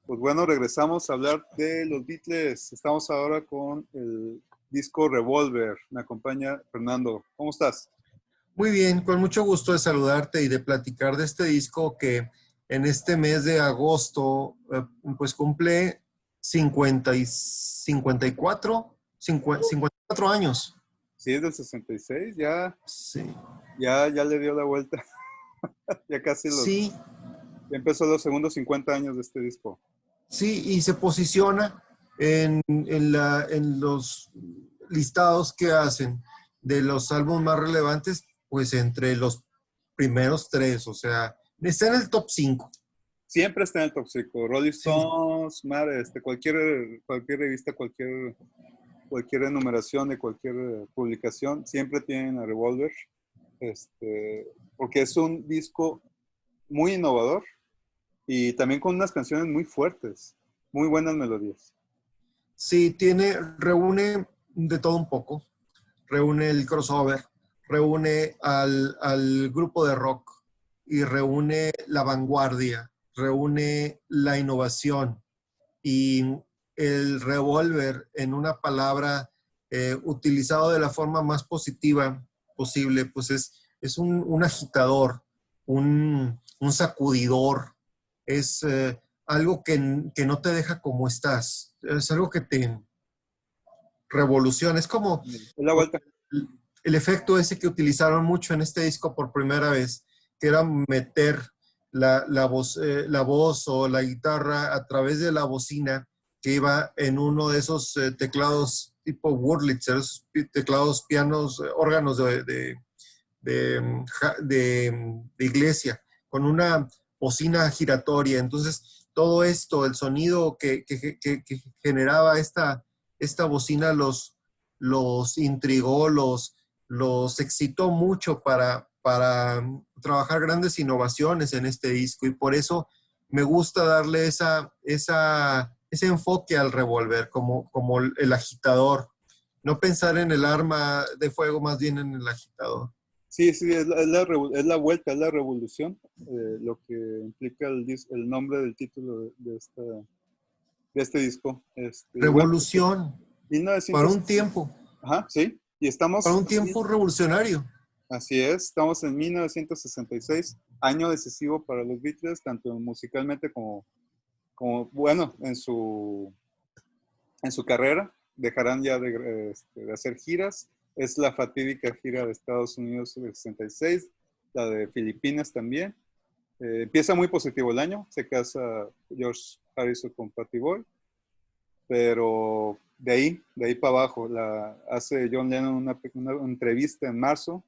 Pues bueno, regresamos a hablar de los Beatles. Estamos ahora con el disco Revolver. Me acompaña Fernando. ¿Cómo estás? Muy bien, con mucho gusto de saludarte y de platicar de este disco que en este mes de agosto pues cumple 54 años. Sí, es del 66, ya, Sí, ya le dio la vuelta. Ya casi sí, ya empezó los segundos 50 años de este disco. sí, y se posiciona en los listados que hacen de los álbumes más relevantes, pues entre los primeros tres, o sea, está en el top 5. Siempre está en el top 5. Rolling Sí, Stones, cualquier revista, cualquier enumeración de cualquier publicación, siempre tienen a Revolver. Porque es un disco muy innovador y también con unas canciones muy fuertes, muy buenas melodías. sí, reúne de todo un poco. Reúne el crossover, reúne al grupo de rock y reúne la vanguardia, reúne la innovación y el revólver en una palabra utilizado de la forma más positiva posible, pues es un agitador, un sacudidor, es algo que no te deja como estás, es algo que te revoluciona, es como Es la vuelta. el efecto ese que utilizaron mucho en este disco por primera vez, que era meter la voz o la guitarra a través de la bocina que iba en uno de esos teclados tipo Wurlitzer, esos teclados pianos, órganos de iglesia, con una bocina giratoria. Entonces, todo esto, el sonido que generaba esta bocina los intrigó, los excitó mucho para trabajar grandes innovaciones en este disco y por eso me gusta darle ese enfoque al revólver como el agitador, no pensar en el arma de fuego, más bien en el agitador. Sí, sí, es la vuelta, es la revolución, lo que implica el nombre del título de este disco. Bueno, Revolución, para 1900, un tiempo, ajá, sí, y para estamos, un tiempo revolucionario. así es, estamos en 1966, año decisivo para los Beatles, tanto musicalmente como bueno, en su carrera. Dejarán ya de hacer giras. Es la fatídica gira de Estados Unidos del 66, la de Filipinas también. Empieza muy positivo el año, se casa George Harrison con Patty Boyd, pero de ahí para abajo, hace John Lennon una entrevista en marzo,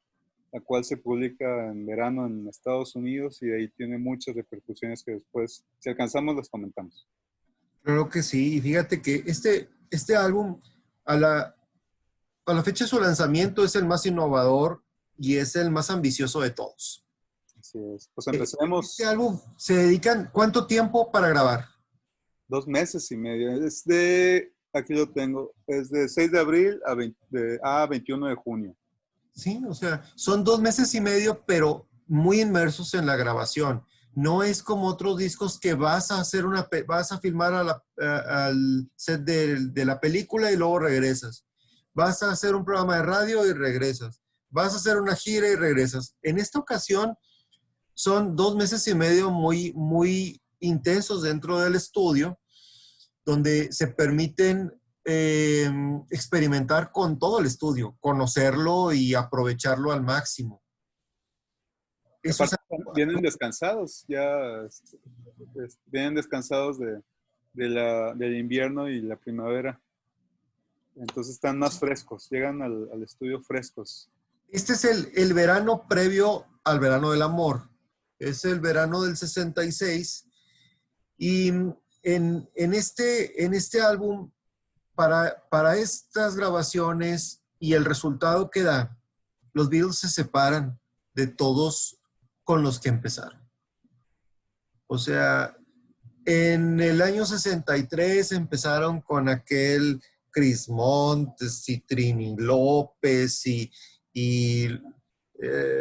la cual se publica en verano en Estados Unidos y de ahí tiene muchas repercusiones que después, si alcanzamos, las comentamos. Claro que sí, y fíjate que este álbum, a la, a la fecha de su lanzamiento, es el más innovador y es el más ambicioso de todos. Así es. Pues Este empecemos. álbum, ¿se dedican cuánto tiempo para grabar? 2 meses y medio. Aquí lo tengo, es de 6 de abril a 21 de junio. Sí, o sea, son 2 meses y medio, pero muy inmersos en la grabación. No es como otros discos que vas a filmar al set de la película y luego regresas. Vas a hacer un programa de radio y regresas. Vas a hacer una gira y regresas. En esta ocasión son 2 meses y medio muy, muy intensos dentro del estudio, donde se permiten eh, experimentar con todo el estudio, conocerlo y aprovecharlo al máximo. Y Eso es aparte vienen descansados, vienen descansados del invierno y la primavera. Entonces están más frescos, llegan al estudio frescos. Este es el verano previo al verano del amor. Es el verano del 66 y en este álbum, para estas grabaciones y el resultado que da, los Beatles se separan de todos con los que empezaron. O sea, en el año 63 empezaron con aquel Chris Montes y Trini López y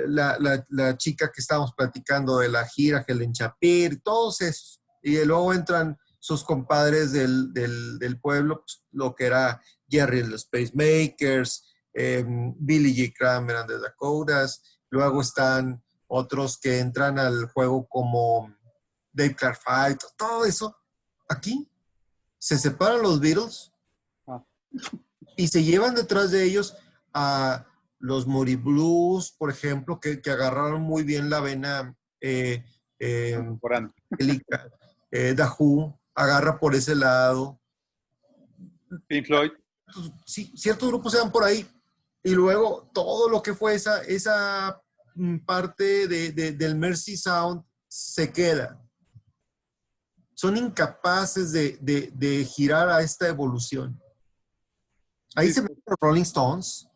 la chica que estábamos platicando de la gira, Helen Shapiro, todos esos. Y luego entran sus compadres del pueblo, pues, lo que era Jerry and the Pacemakers, Billy J. Kramer and the Dakotas. Luego están otros que entran al juego como Dave Clark Five, todo eso. Aquí se separan los Beatles y se llevan detrás de ellos a los Moody Blues, por ejemplo, que agarraron muy bien la vena angélica. The Who agarra por ese lado. Pink Floyd. Sí, ciertos grupos se van por ahí. Y luego todo lo que fue esa parte del Mercy Sound se queda. Son incapaces de girar a esta evolución. Ahí Sí, se ven los Rolling Stones.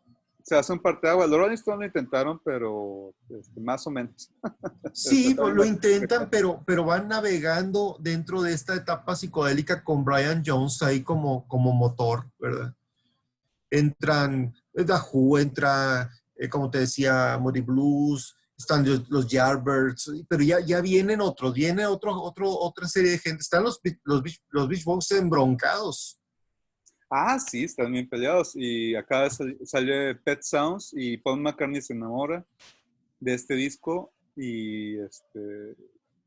Se hace un parteaguas. Los Rolling Stones lo intentaron, pero más o menos. Sí, lo intentan, pero van navegando dentro de esta etapa psicodélica con Brian Jones ahí como motor, ¿verdad? Entran The Who, entra, como te decía, Moody Blues, están los Yardbirds, pero ya vienen otros, viene otra serie de gente. Están los Beach Boys embroncados. Ah, sí, están bien peleados. Y acá salió Pet Sounds y Paul McCartney se enamora de este disco y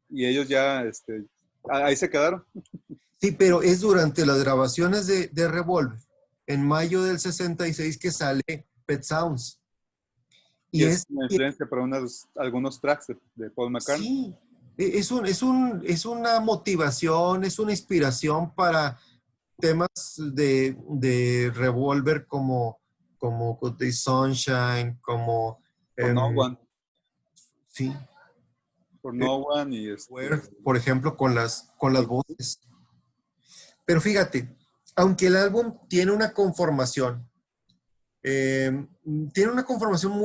ellos ya ahí se quedaron. Sí, pero es durante las grabaciones de Revolver, en mayo del 66, que sale Pet Sounds. Y es una influencia para algunos tracks de Paul McCartney. Sí, es una motivación, es una inspiración para temas de Revolver como Good Day Sunshine, como For No One. Sí. For No One y por ejemplo, con las voces. Pero fíjate, aunque el álbum tiene una conformación, muy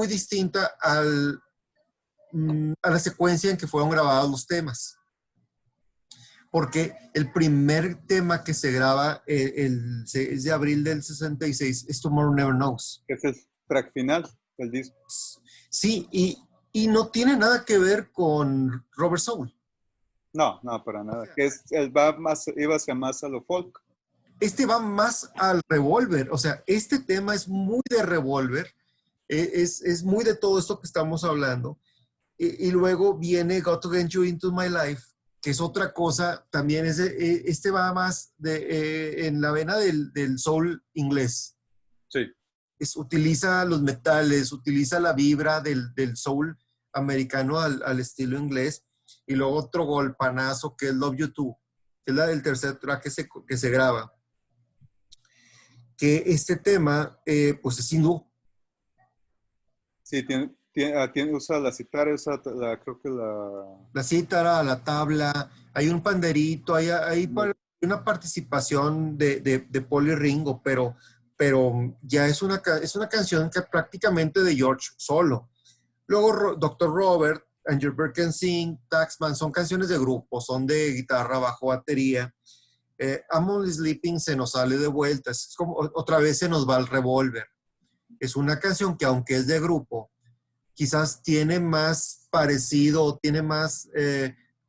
distinta a la secuencia en que fueron grabados los temas. Porque el primer tema que se graba el 6 de abril del 66 es Tomorrow Never Knows. Es el track final del disco. Sí, y no tiene nada que ver con Robert Soul. No, para nada. Que iba hacia más a lo folk. Este va más al Revolver. O sea, este tema es muy de Revolver. Es muy de todo esto que estamos hablando. Y luego viene Got to Get You Into My Life, que es otra cosa. También este va más en la vena del soul inglés. Sí. Utiliza los metales, utiliza la vibra del soul americano al estilo inglés. Y luego otro golpanazo que es Love You Too, que es la del tercer track que se graba. Que este tema, pues es hindú. Sí, usa la cítara, creo que la cítara, la tabla, hay un panderito, hay una participación de Paul y Ringo, pero ya es una canción que prácticamente de George solo. Luego Dr. Robert, Andrew Bird Can Sing, Taxman, son canciones de grupo, son de guitarra, bajo, batería. I'm Only Sleeping se nos sale de vuelta, es como otra vez se nos va el Revolver. Es una canción que aunque es de grupo, quizás tiene más parecido, tiene más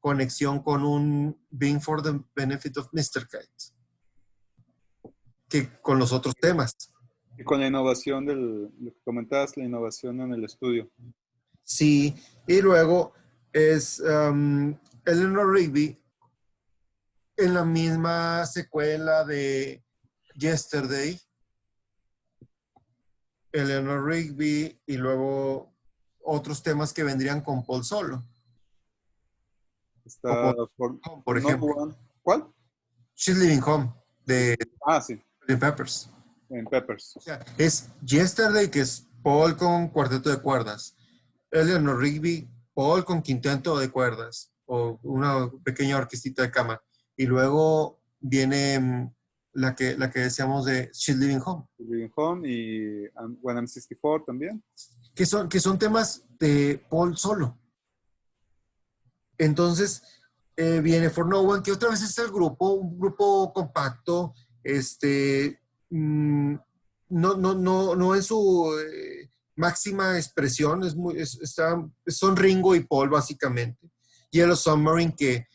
conexión con un Being for the Benefit of Mr. Kite que con los otros temas. Y con la innovación lo que comentabas, la innovación en el estudio. Sí, y luego es Eleanor Rigby en la misma secuela de Yesterday. Eleanor Rigby y luego otros temas que vendrían con Paul solo. Está por ejemplo. One. ¿Cuál? She's Living Home de sí. Peppers. En Peppers. O sea, es Yesterday, que es Paul con cuarteto de cuerdas. Eleanor Rigby, Paul con quinteto de cuerdas o una pequeña orquestita de cámara. Y luego viene la que decíamos de She's Living Home. Living Home y When I'm 64 también. Que son temas de Paul solo. Entonces, viene For No One, que otra vez es un grupo compacto, no en su máxima expresión, son Ringo y Paul básicamente. Yellow Submarine, que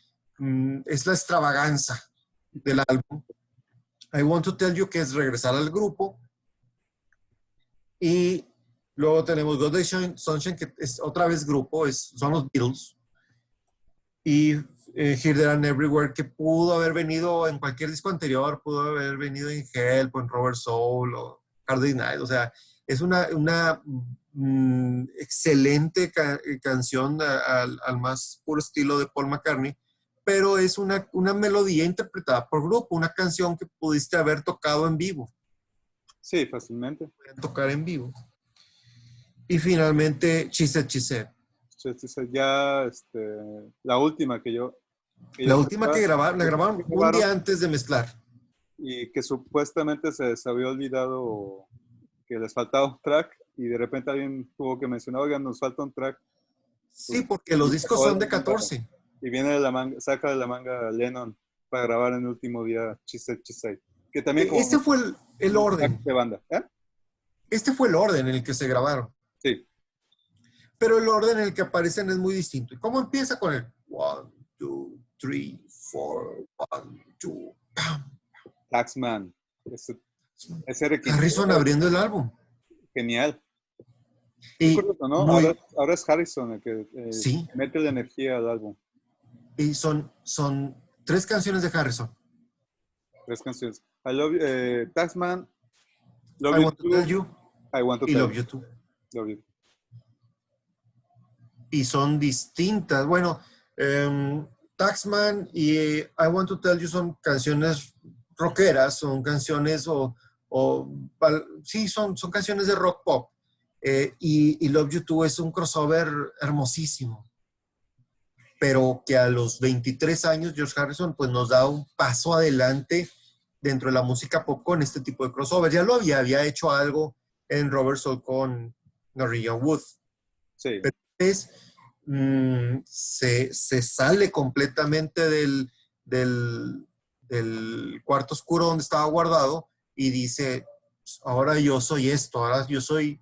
es la extravaganza del álbum. I Want to Tell You, que es regresar al grupo. Y luego tenemos God Day Sunshine, que es otra vez grupo, son los Beatles. Y Here, There and Everywhere, que pudo haber venido en cualquier disco anterior, pudo haber venido en Help, o en Rubber Soul, o Hard Day's Night. O sea, es una excelente canción al más puro estilo de Paul McCartney, pero es una melodía interpretada por grupo, una canción que pudiste haber tocado en vivo. Sí, fácilmente. Pueden tocar en vivo. Y finalmente, She Said, She Said. Ya, la última que yo... La última que grabaron, la grabaron un día antes de mezclar. Y que supuestamente se les había olvidado que les faltaba un track y de repente alguien tuvo que mencionar, oigan, nos falta un track. Sí, porque los discos son de 14. Y viene de la manga, saca de la manga Lennon para grabar en el último día She Said, She Said. Que también como este fue el orden. De banda. ¿Eh? Este fue el orden en el que se grabaron. Sí. Pero el orden en el que aparecen es muy distinto. ¿Y cómo empieza con el 1, 2, 3, 4, 1, 2, Taxman. Ese requisito. Harrison abriendo el álbum. Genial. Y curioso, ¿no? Ahora es Harrison el que sí, mete la energía al álbum. Y son 3 canciones de Harrison. 3 canciones. I Love You, Taxman, I Want to Tell You, I Want to y Tell Love You Too. Love You. Y son distintas. Bueno, Taxman y I Want to Tell You son canciones rockeras, son canciones sí, son canciones de rock pop. Y Love You Too es un crossover hermosísimo. Pero que a los 23 años George Harrison pues nos da un paso adelante dentro de la música pop con este tipo de crossover. Ya lo había hecho algo en Rubber Soul con Norwegian Wood. Sí. Pero se sale completamente del cuarto oscuro donde estaba guardado y dice, ahora yo soy esto, ahora yo soy,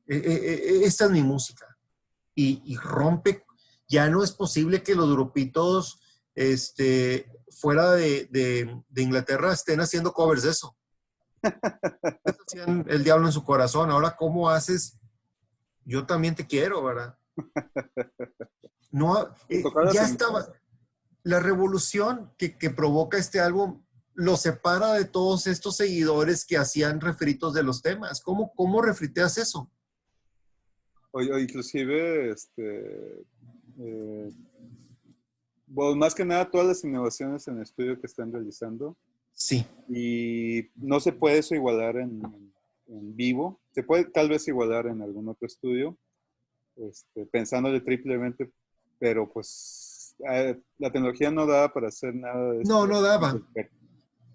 esta es mi música. Y rompe, ya no es posible que los grupitos fuera de Inglaterra estén haciendo covers de eso. Hacían El Diablo en su Corazón, ahora ¿cómo haces? Yo también te quiero, ¿verdad? No, ya estaba. La revolución que provoca este álbum lo separa de todos estos seguidores que hacían refritos de los temas. ¿Cómo refriteas eso? O inclusive, bueno, más que nada todas las innovaciones en el estudio que están realizando. Sí. Y no se puede eso igualar en vivo. Se puede tal vez igualar en algún otro estudio, pensándole triplemente, pero pues la tecnología no daba para hacer nada de esto. No daba.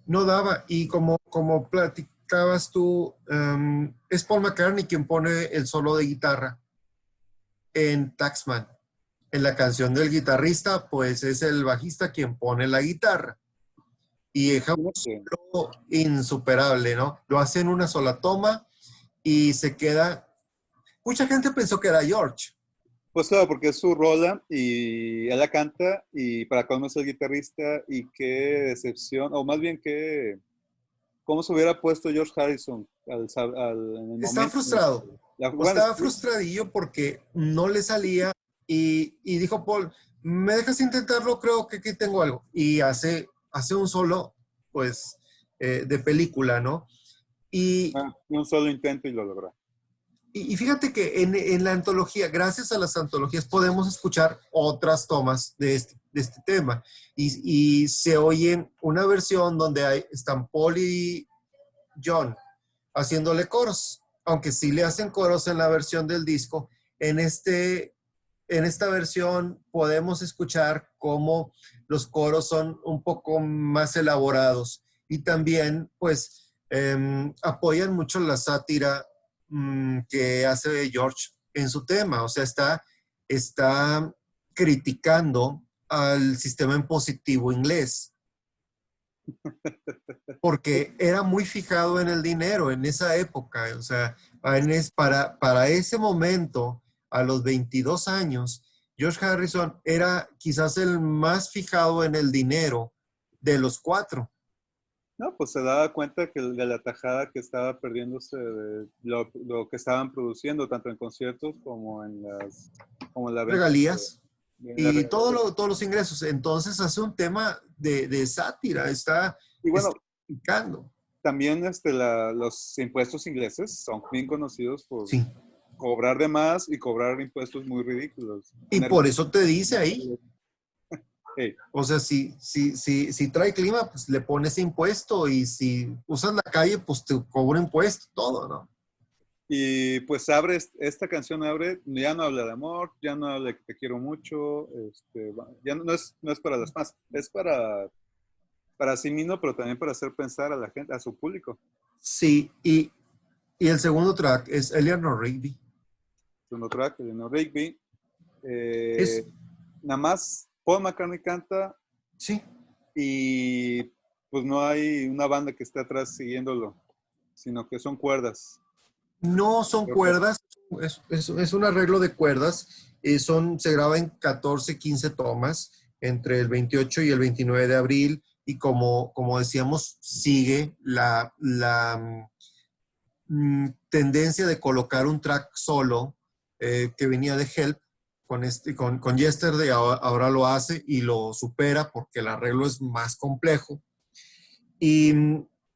No daba. Y como platicabas tú, es Paul McCartney quien pone el solo de guitarra en Taxman. En la canción del guitarrista, pues es el bajista quien pone la guitarra. Y es un solo insuperable, ¿no? Lo hace en una sola toma y se queda... Mucha gente pensó que era George. Pues claro, porque es su rola y él la canta y para colmo es el guitarrista y qué decepción, o más bien que cómo se hubiera puesto George Harrison en el Estaba frustrado. Estaba frustradillo porque no le salía y dijo Paul, ¿me dejas intentarlo? Creo que aquí tengo algo. Y hace un solo, pues, de película, ¿no? Y un solo intento y lo logra. Y fíjate que en la antología, gracias a las antologías, podemos escuchar otras tomas de este tema. Y se oye una versión donde están Paul y John haciéndole coros, aunque sí le hacen coros en la versión del disco. En esta versión podemos escuchar cómo los coros son un poco más elaborados y también, pues, apoyan mucho la sátira que hace George en su tema. O sea, está criticando al sistema impositivo inglés. Porque era muy fijado en el dinero en esa época. O sea, para ese momento, a los 22 años, George Harrison era quizás el más fijado en el dinero de los 4. No, pues se daba cuenta que de la tajada que estaba perdiéndose de lo que estaban produciendo, tanto en conciertos como como en la venta Regalías de la y regalía. todos los ingresos. Entonces hace un tema de sátira, está Y bueno, explicando. también los impuestos ingleses son bien conocidos por Sí. cobrar de más y cobrar impuestos muy ridículos. Y por eso te dice ahí, Hey, o sea, si trae clima, pues le pones impuesto y si usas la calle, pues te cobra impuesto, todo, ¿no? y pues esta canción ya no habla de amor, ya no habla de que te quiero mucho, ya no es para las más, es para sí mismo, pero también para hacer pensar a la gente, a su público. Sí, y el segundo track es Eleanor Rigby. Segundo track, Eleanor Rigby. Es, Nada más Paul McCartney canta sí, y pues no hay una banda que esté atrás siguiéndolo, sino que son cuerdas. no son cuerdas, es un arreglo de cuerdas, se graba en 14, 15 tomas entre el 28 y el 29 de abril y como decíamos, sigue la tendencia de colocar un track solo que venía de Help con Yesterday, ahora lo hace y lo supera porque el arreglo es más complejo. Y,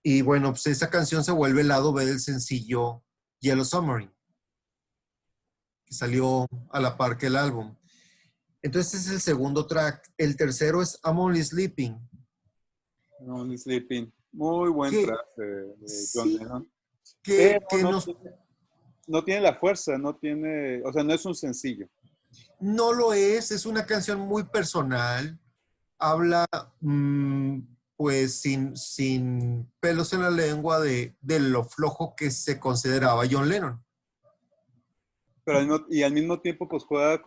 y bueno, pues esa canción se vuelve el lado B del sencillo Yellow Submarine, que salió a la par que el álbum. Entonces este es el segundo track. El tercero es I'm Only Sleeping. Only Sleeping. Muy buen Que track de John sí, Lennon. que, Pero que nos, no tiene la fuerza, o sea, no es un sencillo. no lo es una canción muy personal. Habla, pues, sin pelos en la lengua de lo flojo que se consideraba John Lennon. Pero y al mismo tiempo, pues juega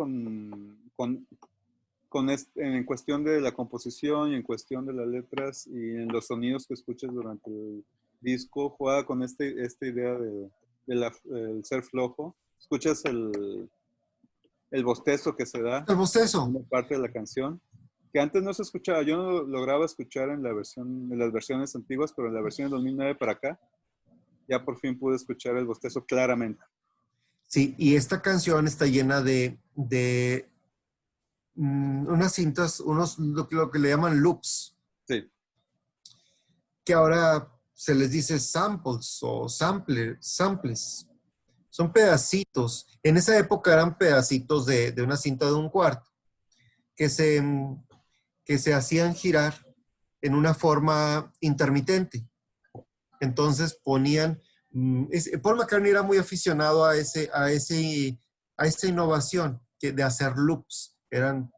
en cuestión de la composición y en cuestión de las letras y en los sonidos que escuchas durante el disco, juega con esta idea del ser flojo. Escuchas el bostezo que se da El en bostezo. una parte de la canción, que antes no se escuchaba. Yo no lograba escuchar en las versiones antiguas, pero en la versión de 2009 para acá, ya por fin pude escuchar el bostezo claramente. Sí, y esta canción está llena de unas cintas, lo que le llaman loops, Sí, que ahora se les dice samples o samples. Son pedacitos. En esa época eran pedacitos de una cinta de un cuarto que que se hacían girar en una forma intermitente. Entonces ponían, Paul McCartney era muy aficionado a esa innovación de hacer loops. Eran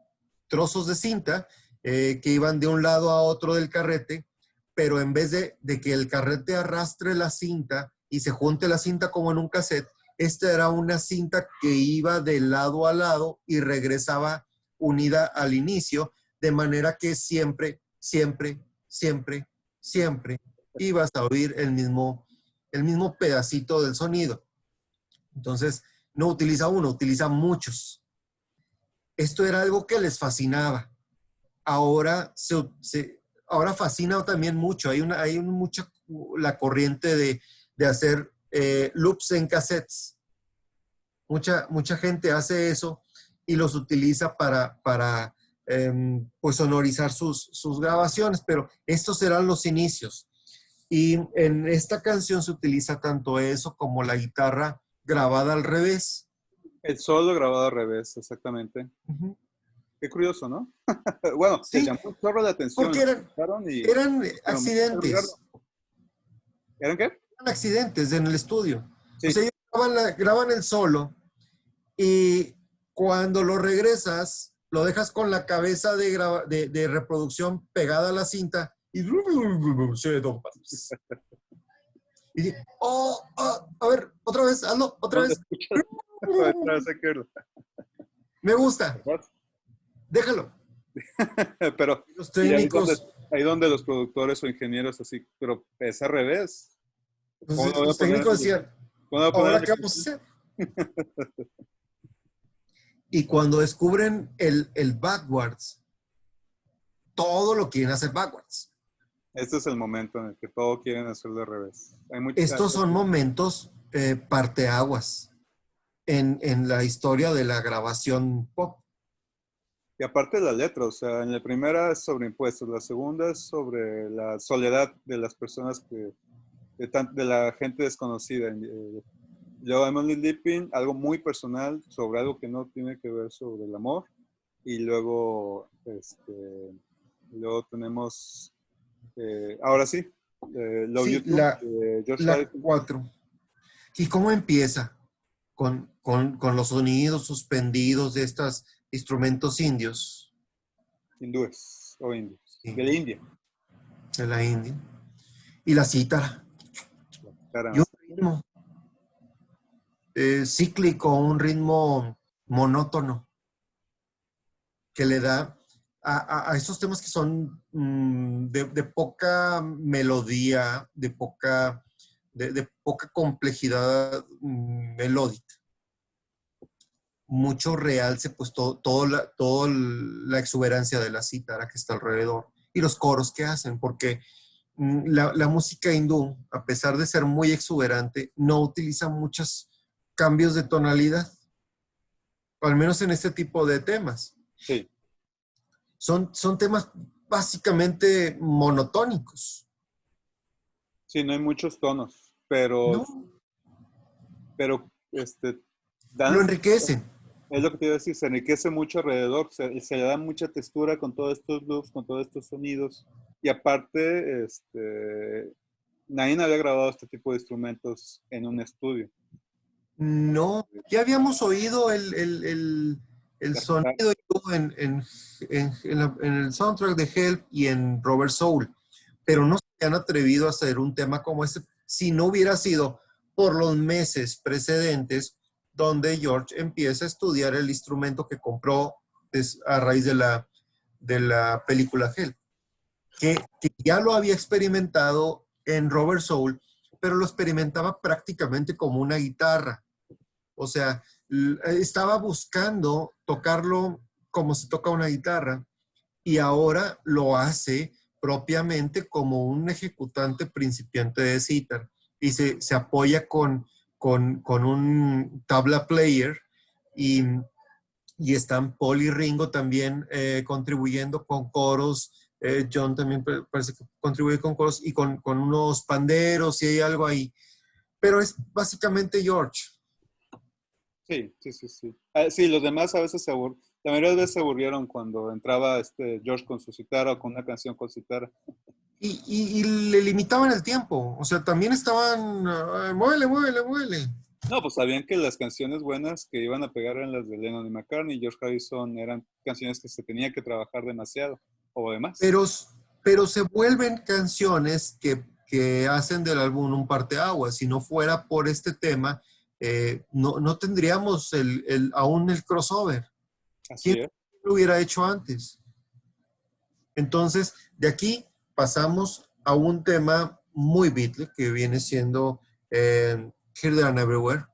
trozos de cinta que iban de un lado a otro del carrete, pero en vez de que el carrete arrastre la cinta y se junte la cinta como en un cassette, esta era una cinta que iba de lado a lado y regresaba unida al inicio, de manera que siempre, siempre, siempre, siempre ibas a oír el mismo pedacito del sonido. Entonces, no utiliza uno, utiliza muchos. Esto era algo que les fascinaba. Ahora, ahora fascina también mucho. Hay mucha la corriente de hacer loops en cassettes. Mucha gente hace eso y los utiliza para pues sonorizar sus grabaciones, pero estos eran los inicios. Y en esta canción se utiliza tanto eso como la guitarra grabada al revés. el solo grabado al revés, exactamente. Ujú. Qué curioso, ¿no? Bueno, les Sí, llamó un chorro la atención, porque lo escucharon y eran dijeron, vamos a agregarlo. accidentes. ¿Eran qué? Accidentes en el estudio. O Sí, sea, ellos graban el solo y cuando lo regresas, lo dejas con la cabeza de reproducción pegada a la cinta y se dopas. Y dice, a ver, otra vez, hazlo, otra ¿dónde vez. escuchas? Detrás de que- Me gusta, ¿verdad? déjalo. Pero, Los y técnicos, ahí donde los productores o ingenieros así, pero es al revés. ¿Cómo lo voy a los poner? técnicos decían, ¿Cómo lo voy a poner en ¿ahora la qué vamos a canción? hacer? Y cuando descubren el backwards, todo lo quieren hacer backwards. Este es el momento en el que todo quieren hacerlo al revés. Estos son momentos parteaguas en la historia de la grabación pop. y aparte de la letra, o sea, en la primera es sobre impuestos, la segunda es sobre la soledad de las personas de la gente desconocida. Luego Emily Lippin, algo muy personal sobre algo que no tiene que ver sobre el amor. Y luego, luego tenemos, ahora sí, Love Sí, You Too, de George la Harrison. 4. ¿Y cómo empieza? Con los sonidos suspendidos de estos instrumentos indios. Hindúes o indios, Sí, de la India. de la India. Y la cítara. Y un Caramba. ritmo cíclico, un ritmo monótono que le da a estos temas que son de poca melodía, de poca complejidad melódica. Mucho realce, pues toda la exuberancia de la cítara que está alrededor y los coros que hacen, porque la música hindú, a pesar de ser muy exuberante, no utiliza muchos cambios de tonalidad, al menos en este tipo de temas. Sí, Son temas básicamente monotónicos. sí, no hay muchos tonos, No, pero lo dan, enriquecen. es lo que te iba a decir, se enriquece mucho alrededor, se le da mucha textura con todos estos loops, con todos estos sonidos. Y aparte, nadie había grabado este tipo de instrumentos en un estudio. No, ya habíamos oído el La guitarra, sonido en el soundtrack de Help y en Robert Soul, pero sí, no se han atrevido a hacer un tema como este si no hubiera sido por los meses precedentes donde George empieza a estudiar el instrumento que compró a raíz de la película Help, que ya lo había experimentado en Robert Soul, pero lo experimentaba prácticamente como una guitarra. O sea, estaba buscando tocarlo como se toca una guitarra y ahora lo hace propiamente como un ejecutante principiante de sitar y se apoya con un tabla player y, y están Paul y Ringo también contribuyendo con coros. John también parece que contribuye con coros y con unos panderos y hay algo ahí. Pero es básicamente George. sí, sí, sí, sí. Sí, los demás a veces la mayoría de veces se aburrieron cuando entraba George con su citara o con una canción con citara. Y le limitaban el tiempo. O sea, también estaban, muévele, muévele, muévele. No, pues sabían que las canciones buenas que iban a pegar eran las de Lennon y McCartney. George Harrison eran canciones que se tenía que trabajar demasiado o demás. Pero, pero se vuelven canciones que hacen del álbum un parteaguas. Si no fuera por este tema, no tendríamos aún el crossover. ¿Quién Así es. lo hubiera hecho antes? Entonces, de aquí pasamos a un tema muy Beatle, que viene siendo Here, There and Everywhere.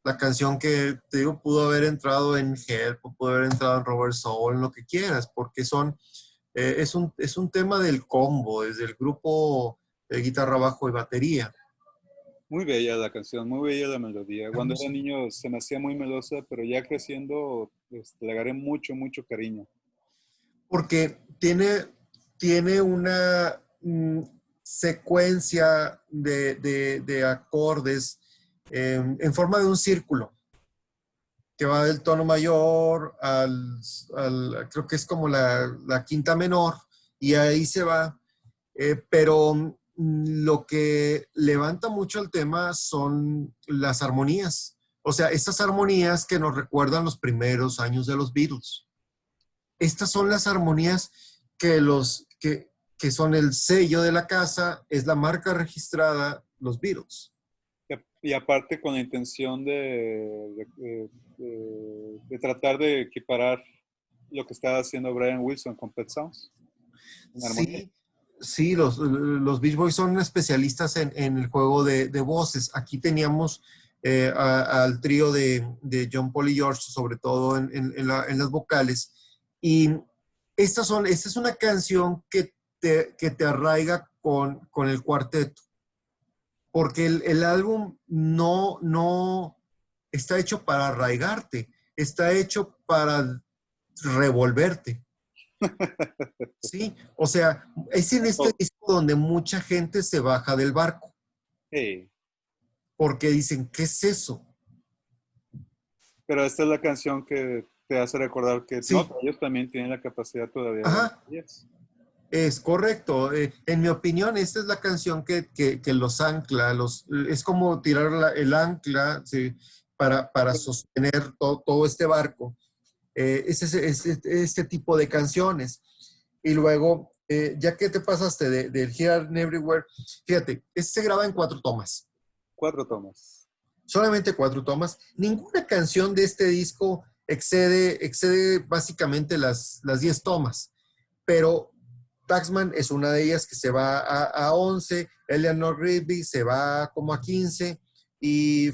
La canción que te digo pudo haber entrado en Help, pudo haber entrado en Robert Soul, en lo que quieras, porque es un tema del combo, desde el grupo de guitarra, bajo y batería. Muy bella la canción, muy bella la melodía. La Cuando era música. niño se me hacía muy melosa, pero ya creciendo le agarré mucho, mucho cariño. Porque tiene una secuencia de acordes en forma de un círculo que va del tono mayor creo que es como la quinta menor, y ahí se va. Pero lo que levanta mucho el tema son las armonías. O sea, estas armonías que nos recuerdan los primeros años de los Beatles. Estas son las armonías que son el sello de la casa, es la marca registrada, los Beatles. Y aparte con la intención de tratar de equiparar lo que estaba haciendo Brian Wilson con Pet Sounds, en armonía. Sí, sí, los Beach Boys son especialistas en el juego de voces. Aquí teníamos al trío de John, Paul y George, sobre todo en las vocales. Y esta es una canción que te arraiga con el cuarteto. Porque el álbum no está hecho para arraigarte, está hecho para revolverte. Sí, o sea, es en este disco donde mucha gente se baja del barco. Hey, Porque dicen, ¿qué es eso? pero esta es la canción que te hace recordar que no, Sí, ellos también tienen la capacidad todavía de ajá, yes. es correcto. En mi opinión, esta es la canción que los ancla, es como tirar el ancla, ¿sí? Para sostener todo este barco. Este tipo de canciones. Y luego, ya que te pasaste del Here and Everywhere, fíjate, este se graba en 4 tomas. 4 tomas. Solamente 4 tomas. Ninguna canción de este disco excede básicamente las 10 tomas. Pero Taxman es una de ellas que se va a 11, Eleanor Rigby se va como a 15 y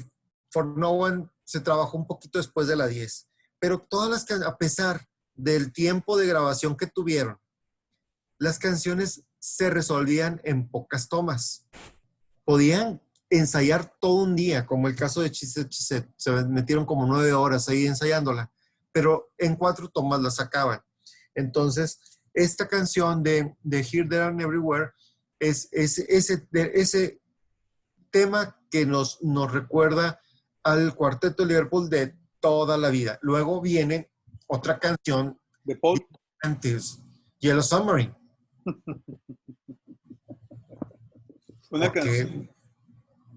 For No One se trabajó un poquito después de la 10. Pero todas las canciones, a pesar del tiempo de grabación que tuvieron, las canciones se resolvían en pocas tomas. Podían ensayar todo un día, como el caso de Chisette Chisette. Se metieron como 9 horas ahí ensayándola, pero en 4 tomas la sacaban. Entonces, esta canción de Here, There and Everywhere es ese tema que nos recuerda al Cuarteto de Liverpool de toda la vida. Luego viene otra canción De Paul. antes, Yellow Submarine. Una Porque canción.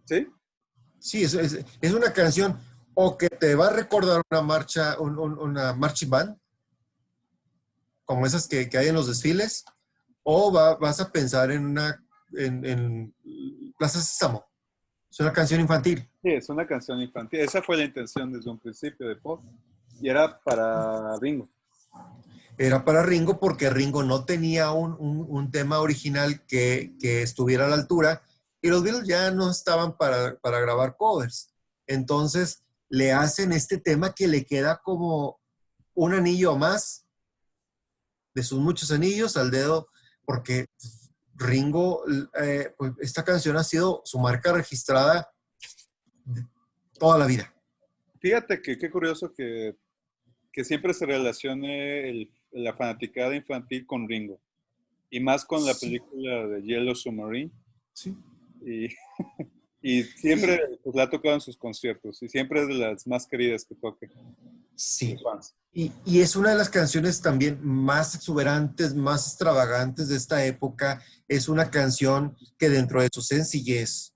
¿Sí? sí, es una canción o que te va a recordar una marcha, una marching band, como esas que hay en los desfiles, o vas a pensar en Plaza Sésamo. Es una canción infantil. Sí, es una canción infantil. Esa fue la intención desde un principio de Paul. Y era para Ringo. Era para Ringo porque Ringo no tenía un tema original que estuviera a la altura y los Beatles ya no estaban para grabar covers. Entonces le hacen este tema que le queda como un anillo más de sus muchos anillos al dedo, porque Ringo, pues esta canción ha sido su marca registrada toda la vida. Fíjate que qué curioso que siempre se relacione la fanaticada infantil con Ringo. Y más con la Sí, película de Yellow Submarine. sí. Y, y siempre pues, la ha tocado en sus conciertos. Y siempre es de las más queridas que toque Sí. los fans. Y es una de las canciones también más exuberantes, más extravagantes de esta época. Es una canción que dentro de su sencillez,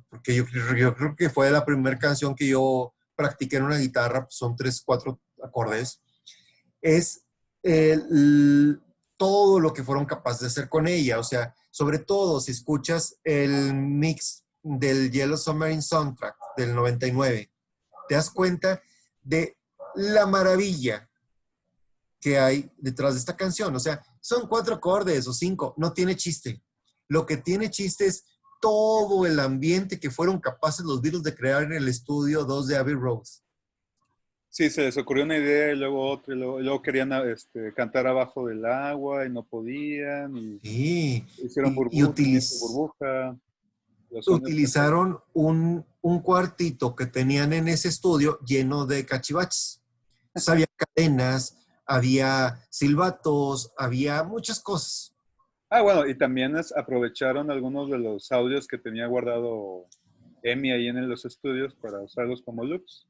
porque yo creo que fue la primera canción que yo practiqué en una guitarra, pues son 3, 4 acordes, es todo lo que fueron capaces de hacer con ella. O sea, sobre todo si escuchas el mix del Yellow Submarine Soundtrack del 99, te das cuenta de la maravilla que hay detrás de esta canción. O sea, son 4 acordes o 5, no tiene chiste. Lo que tiene chiste es todo el ambiente que fueron capaces los Beatles de crear en el estudio 2 de Abbey Road. Sí, se les ocurrió una idea y luego otra, y luego querían cantar abajo del agua y no podían, y Sí, hicieron y burbuja, los sonidos. utilizaron un cuartito que tenían en ese estudio lleno de cachivaches. Entonces, había cadenas, había silbatos, había muchas cosas. Ah, bueno, y también aprovecharon algunos de los audios que tenía guardado Emi ahí en los estudios para usarlos como loops.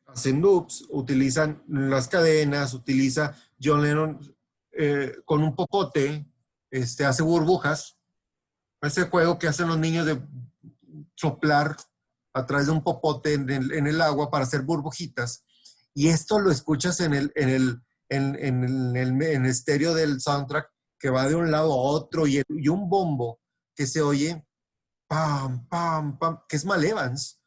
Hacen loops, utilizan las cadenas, utiliza John Lennon con un popote, hace burbujas. Ese juego que hacen los niños de soplar a través de un popote en el agua para hacer burbujitas. Y esto lo escuchas en estéreo del soundtrack que va de un lado a otro y un bombo que se oye pam, pam, pam, que es Mal Evans,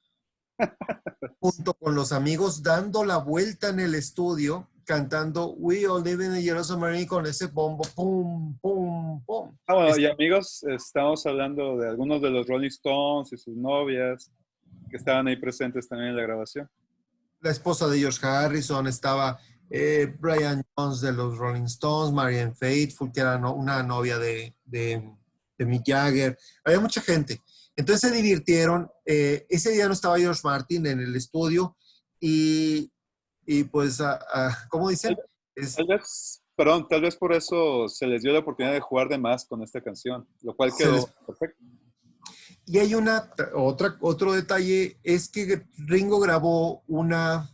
junto con los amigos dando la vuelta en el estudio, cantando We All Live in a Yellow Submarine con ese bombo, pum, pum, pum. Ah, bueno, y amigos, estamos hablando de algunos de los Rolling Stones y sus novias que estaban ahí presentes también en la grabación. La esposa de George Harrison estaba Brian Jones de los Rolling Stones, Marianne Faithfull, que era una novia de Mick Jagger. Había mucha gente. Entonces se divirtieron. Ese día no estaba George Martin en el estudio y pues, ¿cómo dicen? Perdón, tal vez por eso se les dio la oportunidad de jugar de más con esta canción, lo cual quedó perfecto. Y hay otro detalle, es que Ringo grabó unos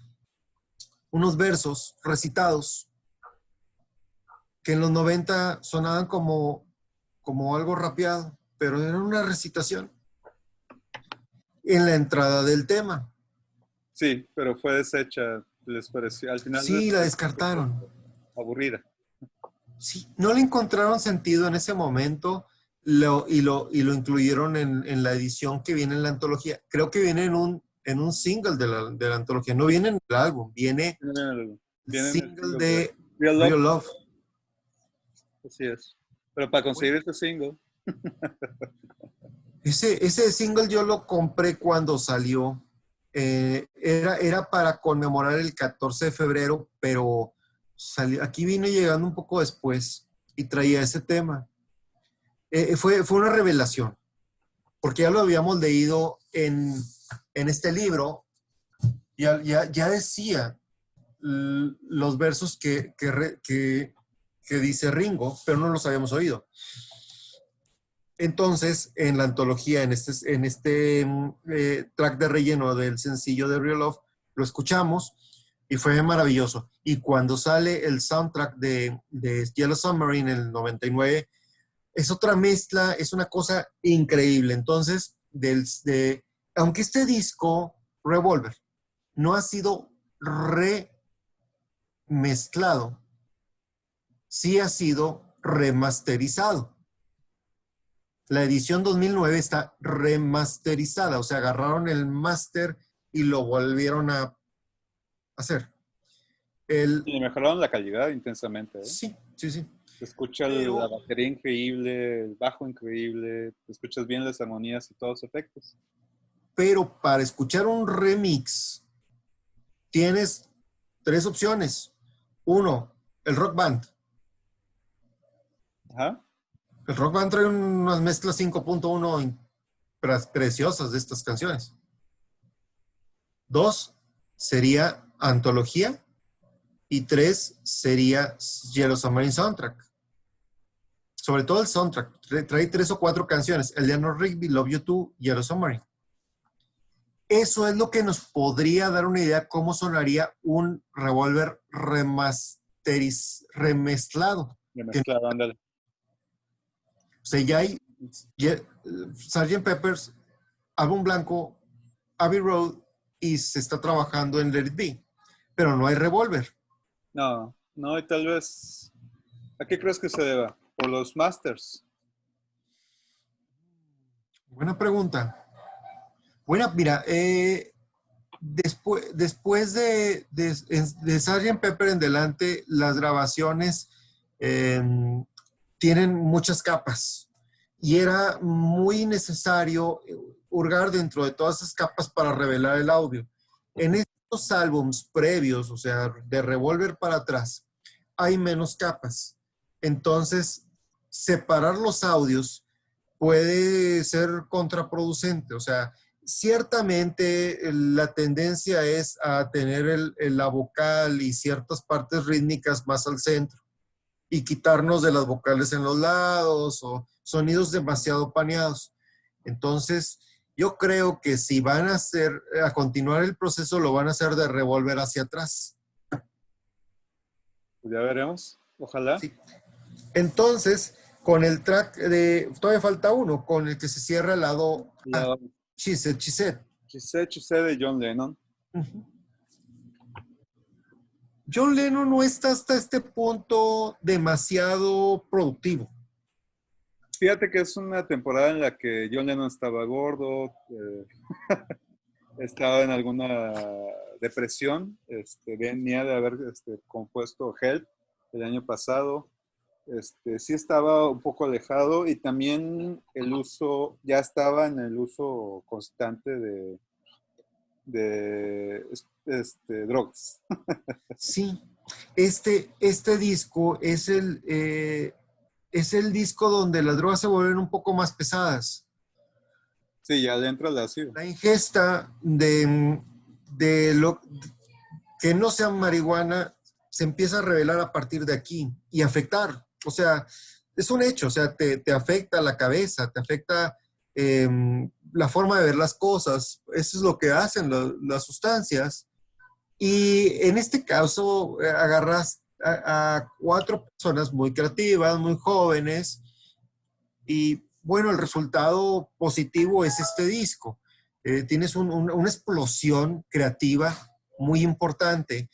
versos recitados que en los 90 sonaban como algo rapeado, pero era una recitación en la entrada del tema. Sí, pero fue deshecha, les pareció, al final Sí, la descartaron. Aburrida. Sí, no le encontraron sentido en ese momento y lo incluyeron en la edición que viene en la antología. Creo que viene en un single de la antología, no viene en el álbum, viene el single de Real Love. Así es. Pero para conseguir este single. Ese single yo lo compré cuando salió. Era para conmemorar el 14 de febrero, pero aquí vino llegando un poco después y traía ese tema. Fue una revelación, porque ya lo habíamos leído en este libro. Ya decía los versos que dice Ringo, pero no los habíamos oído. Entonces, en la antología, en este track de relleno del sencillo de Real Love, lo escuchamos y fue maravilloso. Y cuando sale el soundtrack de Yellow Submarine en el 99, es otra mezcla, es una cosa increíble. Entonces, aunque este disco, Revolver, no ha sido remezclado, sí ha sido remasterizado. La edición 2009 está remasterizada, o sea, agarraron el máster y lo volvieron a hacer. Y mejoraron la calidad intensamente. Sí, sí, sí. Se escucha la batería increíble, el bajo increíble, te escuchas bien las armonías y todos los efectos. Pero para escuchar un remix, tienes 3 opciones. 1, el Rock Band. Ajá. El Rock Band trae unas mezclas 5.1 preciosas de estas canciones. 2 sería Antología y 3 sería Yellow Submarine Soundtrack. Sobre todo el soundtrack. Trae 3 o 4 canciones. Eleanor Rigby, Love You Too, Yellow Submarine. Eso es lo que nos podría dar una idea cómo sonaría un Revolver remezclado. Remezclado, ándale. O sea, ya hay Sgt. Pepper's, Álbum Blanco, Abbey Road y se está trabajando en Let It Be, pero no hay Revolver. No, y tal vez, ¿a qué crees que se deba? ¿Por los masters? Buena pregunta. Mira, después de Sgt. Pepper en adelante, las grabaciones tienen muchas capas y era muy necesario hurgar dentro de todas esas capas para revelar el audio. En estos álbums previos, o sea, de Revolver para atrás, hay menos capas. Entonces, separar los audios puede ser contraproducente. O sea, ciertamente la tendencia es a tener la vocal y ciertas partes rítmicas más al centro y quitarnos de las vocales en los lados o sonidos demasiado paneados. Entonces, yo creo que si van a continuar el proceso, lo van a hacer de Revolver hacia atrás. Pues ya veremos, ojalá. Sí. Entonces, con el track todavía falta uno, con el que se cierra el lado She Said, She Said. She Said, She Said de John Lennon. John Lennon no está hasta este punto demasiado productivo. Fíjate que es una temporada en la que John Lennon estaba gordo, estaba en alguna depresión, venía de haber compuesto Help el año pasado. Sí estaba un poco alejado y también ya estaba en el uso constante de drogas. Sí, Este disco es el disco donde las drogas se vuelven un poco más pesadas. Sí, ya le entra el ácido. La ingesta de lo que no sea marihuana se empieza a revelar a partir de aquí y afectar. O sea, es un hecho, o sea, te afecta la cabeza, te afecta eh, la forma de ver las cosas. Eso es lo que hacen las sustancias. Y en este caso, agarras a cuatro personas muy creativas, muy jóvenes, y bueno, el resultado positivo es este disco. Tienes una explosión creativa muy importante,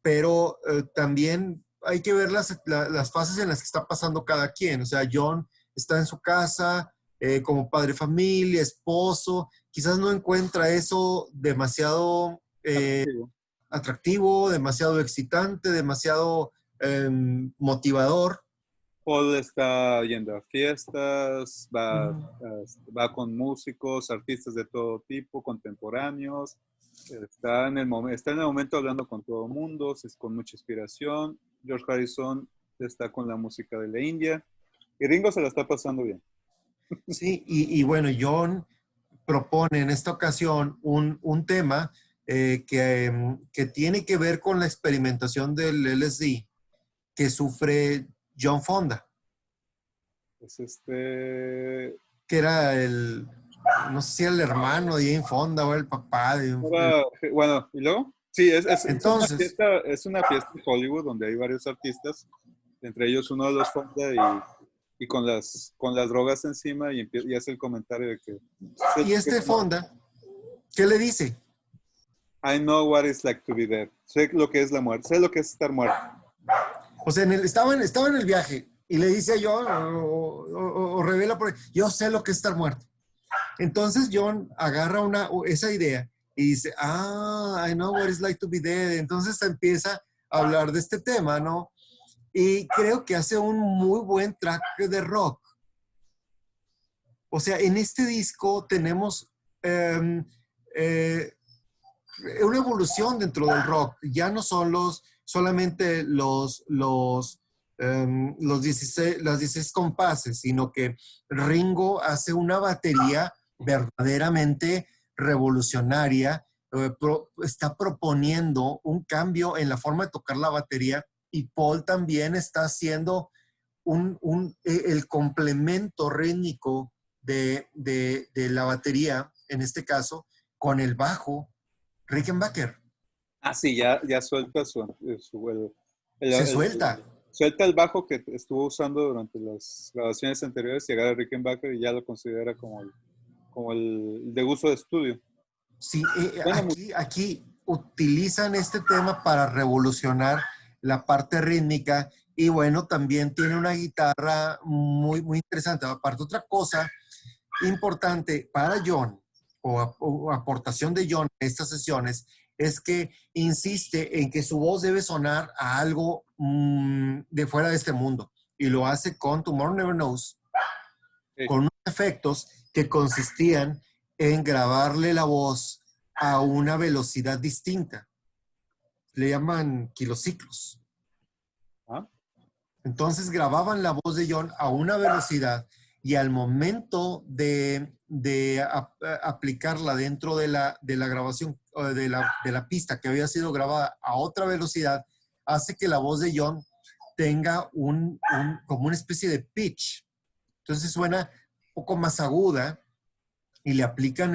pero también hay que ver las fases en las que está pasando cada quien. O sea, John está en su casa como padre de familia, esposo, quizás no encuentra eso demasiado Atractivo. atractivo, demasiado excitante, demasiado motivador. Paul está yendo a fiestas, Ujú. va con músicos, artistas de todo tipo, contemporáneos. Está en el momento hablando con todo el mundo, con mucha inspiración. George Harrison está con la música de la India. Y Ringo se la está pasando bien. Sí, y bueno, John propone en esta ocasión un tema que tiene que ver con la experimentación del LSD que sufre John Fonda, Es este. que era no sé si era el hermano de Jane Fonda o el papá Bueno, ¿y luego? Sí, Entonces, es una fiesta en Hollywood donde hay varios artistas, entre ellos uno de los Fonda y con las drogas encima y hace el comentario de que y este Fonda, ¿qué le dice? I know what it's like to be dead. Sé lo que es la muerte, sé lo que es estar muerto. O sea, estaba en el viaje y le dice a John, o revela por ahí, yo sé lo que es estar muerto. Entonces John agarra esa idea y dice, I know what it's like to be dead. Entonces empieza a hablar de este tema, ¿no? Y creo que hace un muy buen track de rock. O sea, en este disco tenemos eh, eh, una evolución dentro del rock. Ya no son solamente los 16, las 16 compases, sino que Ringo hace una batería verdaderamente revolucionaria. Está proponiendo un cambio en la forma de tocar la batería y Paul también está haciendo el complemento rítmico de la batería, en este caso, con el bajo Rickenbacker. Ah, sí, ya suelta Se el- suelta. suelta el bajo que estuvo usando durante las grabaciones anteriores y agarra Rickenbacker y ya lo considera como el de uso de estudio. Sí, Bueno, aquí utilizan este tema para revolucionar la parte rítmica y bueno, también tiene una guitarra muy interesante. Aparte, otra cosa importante para John o aportación de John en estas sesiones es que insiste en que su voz debe sonar a algo de fuera de este mundo y lo hace con Tomorrow Never Knows, ok. con unos efectos que consistían en grabarle la voz a una velocidad distinta. Le llaman kilociclos. Ah, Entonces grababan la voz de John a una velocidad y al momento de aplicarla dentro de la grabación de la pista que había sido grabada a otra velocidad, hace que la voz de John tenga como una especie de pitch. Entonces suena un poco más aguda y le aplican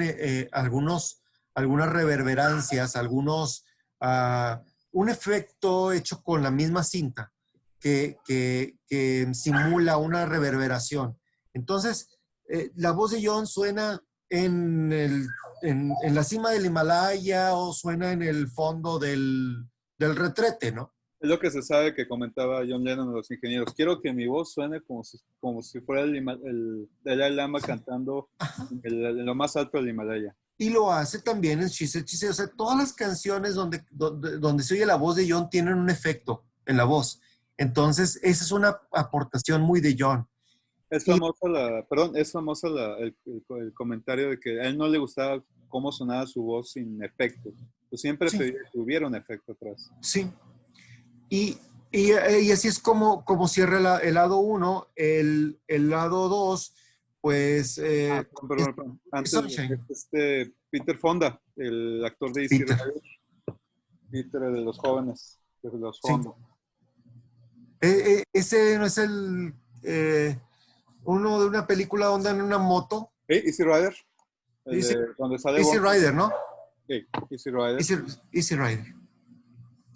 algunas reverberancias, un efecto hecho con la misma cinta que simula una reverberación. Entonces, la voz de John suena en la cima del Himalaya o suena en el fondo del retrete, ¿no? es lo que se sabe que comentaba John Lennon a los ingenieros. Quiero que mi voz suene como si fuera el Dalai Lama cantando en lo más alto del Himalaya. Y lo hace también en She Said, She Said. O sea, todas las canciones donde se oye la voz de John tienen un efecto en la voz. Entonces, esa es una aportación muy de John. Y Es famosa el comentario de que a él no le gustaba cómo sonaba su voz sin efecto. Pues siempre sí, pedía que hubiera un efecto atrás. sí. Y así es como cierra el lado 1. El lado 2, pues, es Perdón. Antes, Sunshine. Peter Fonda, el actor de Easy Peter, Rider, Peter de los jóvenes, de los sí. fondos. Ese no es uno de una película donde en una moto. Easy Rider, Easy, donde sale Easy Rider, ¿no? Easy Rider. Easy Rider.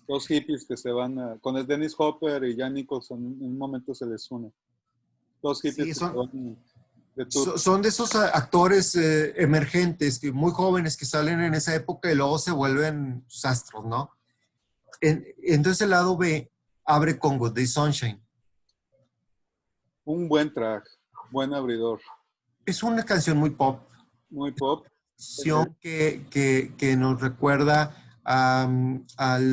Dos hippies que se van con el Dennis Hopper y Jan Nicholson, en un momento se les une. Dos hippies Sí, que se van de tour. son de esos actores emergentes, muy jóvenes que salen en esa época y luego se vuelven astros, ¿no? Entonces el lado B abre con Good Day Sunshine. Un buen track, buen abridor. Es una canción muy pop. Muy pop. Canción que nos recuerda al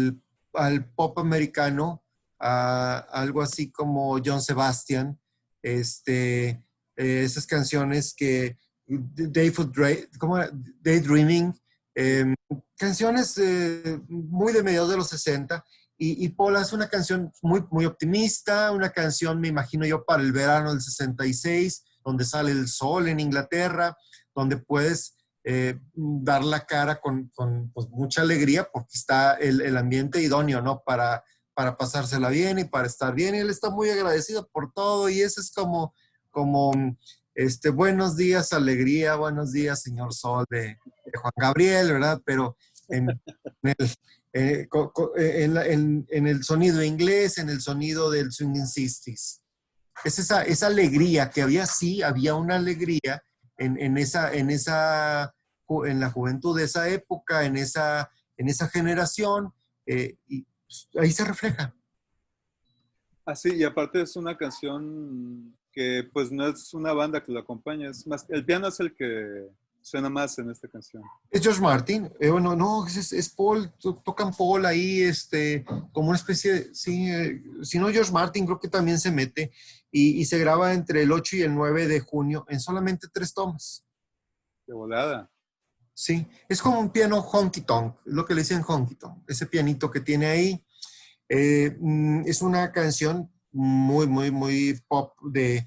pop americano, a algo así como John Sebastian, esas canciones que Daydreaming, canciones muy de mediados de los 60, y Paula es una canción muy, muy optimista, una canción, me imagino yo, para el verano del 66, donde sale el sol en Inglaterra, donde puedes dar la cara con pues, mucha alegría porque está el ambiente idóneo, ¿no? Para pasársela bien y para estar bien. Y él está muy agradecido por todo y eso es como buenos días, alegría, buenos días, señor Sol de Juan Gabriel, ¿verdad? Pero en el, en el sonido inglés, en el sonido del Swinging Sixties. Es esa alegría que había, sí, había una alegría en la juventud de esa época, en esa generación, y pues, ahí se refleja. Así, y aparte es una canción que pues no es una banda que lo acompaña, es más, el piano es el que suena más en esta canción. Es George Martin, bueno, no, es Paul, tocan Paul ahí, como una especie de, sí, si no George Martin creo que también se mete, y se graba entre el 8 y el 9 de junio en solamente 3 tomas. De volada. Sí, es como un piano honky tonk, es lo que le dicen honky tonk, ese pianito que tiene ahí. Es una canción muy, muy, muy pop de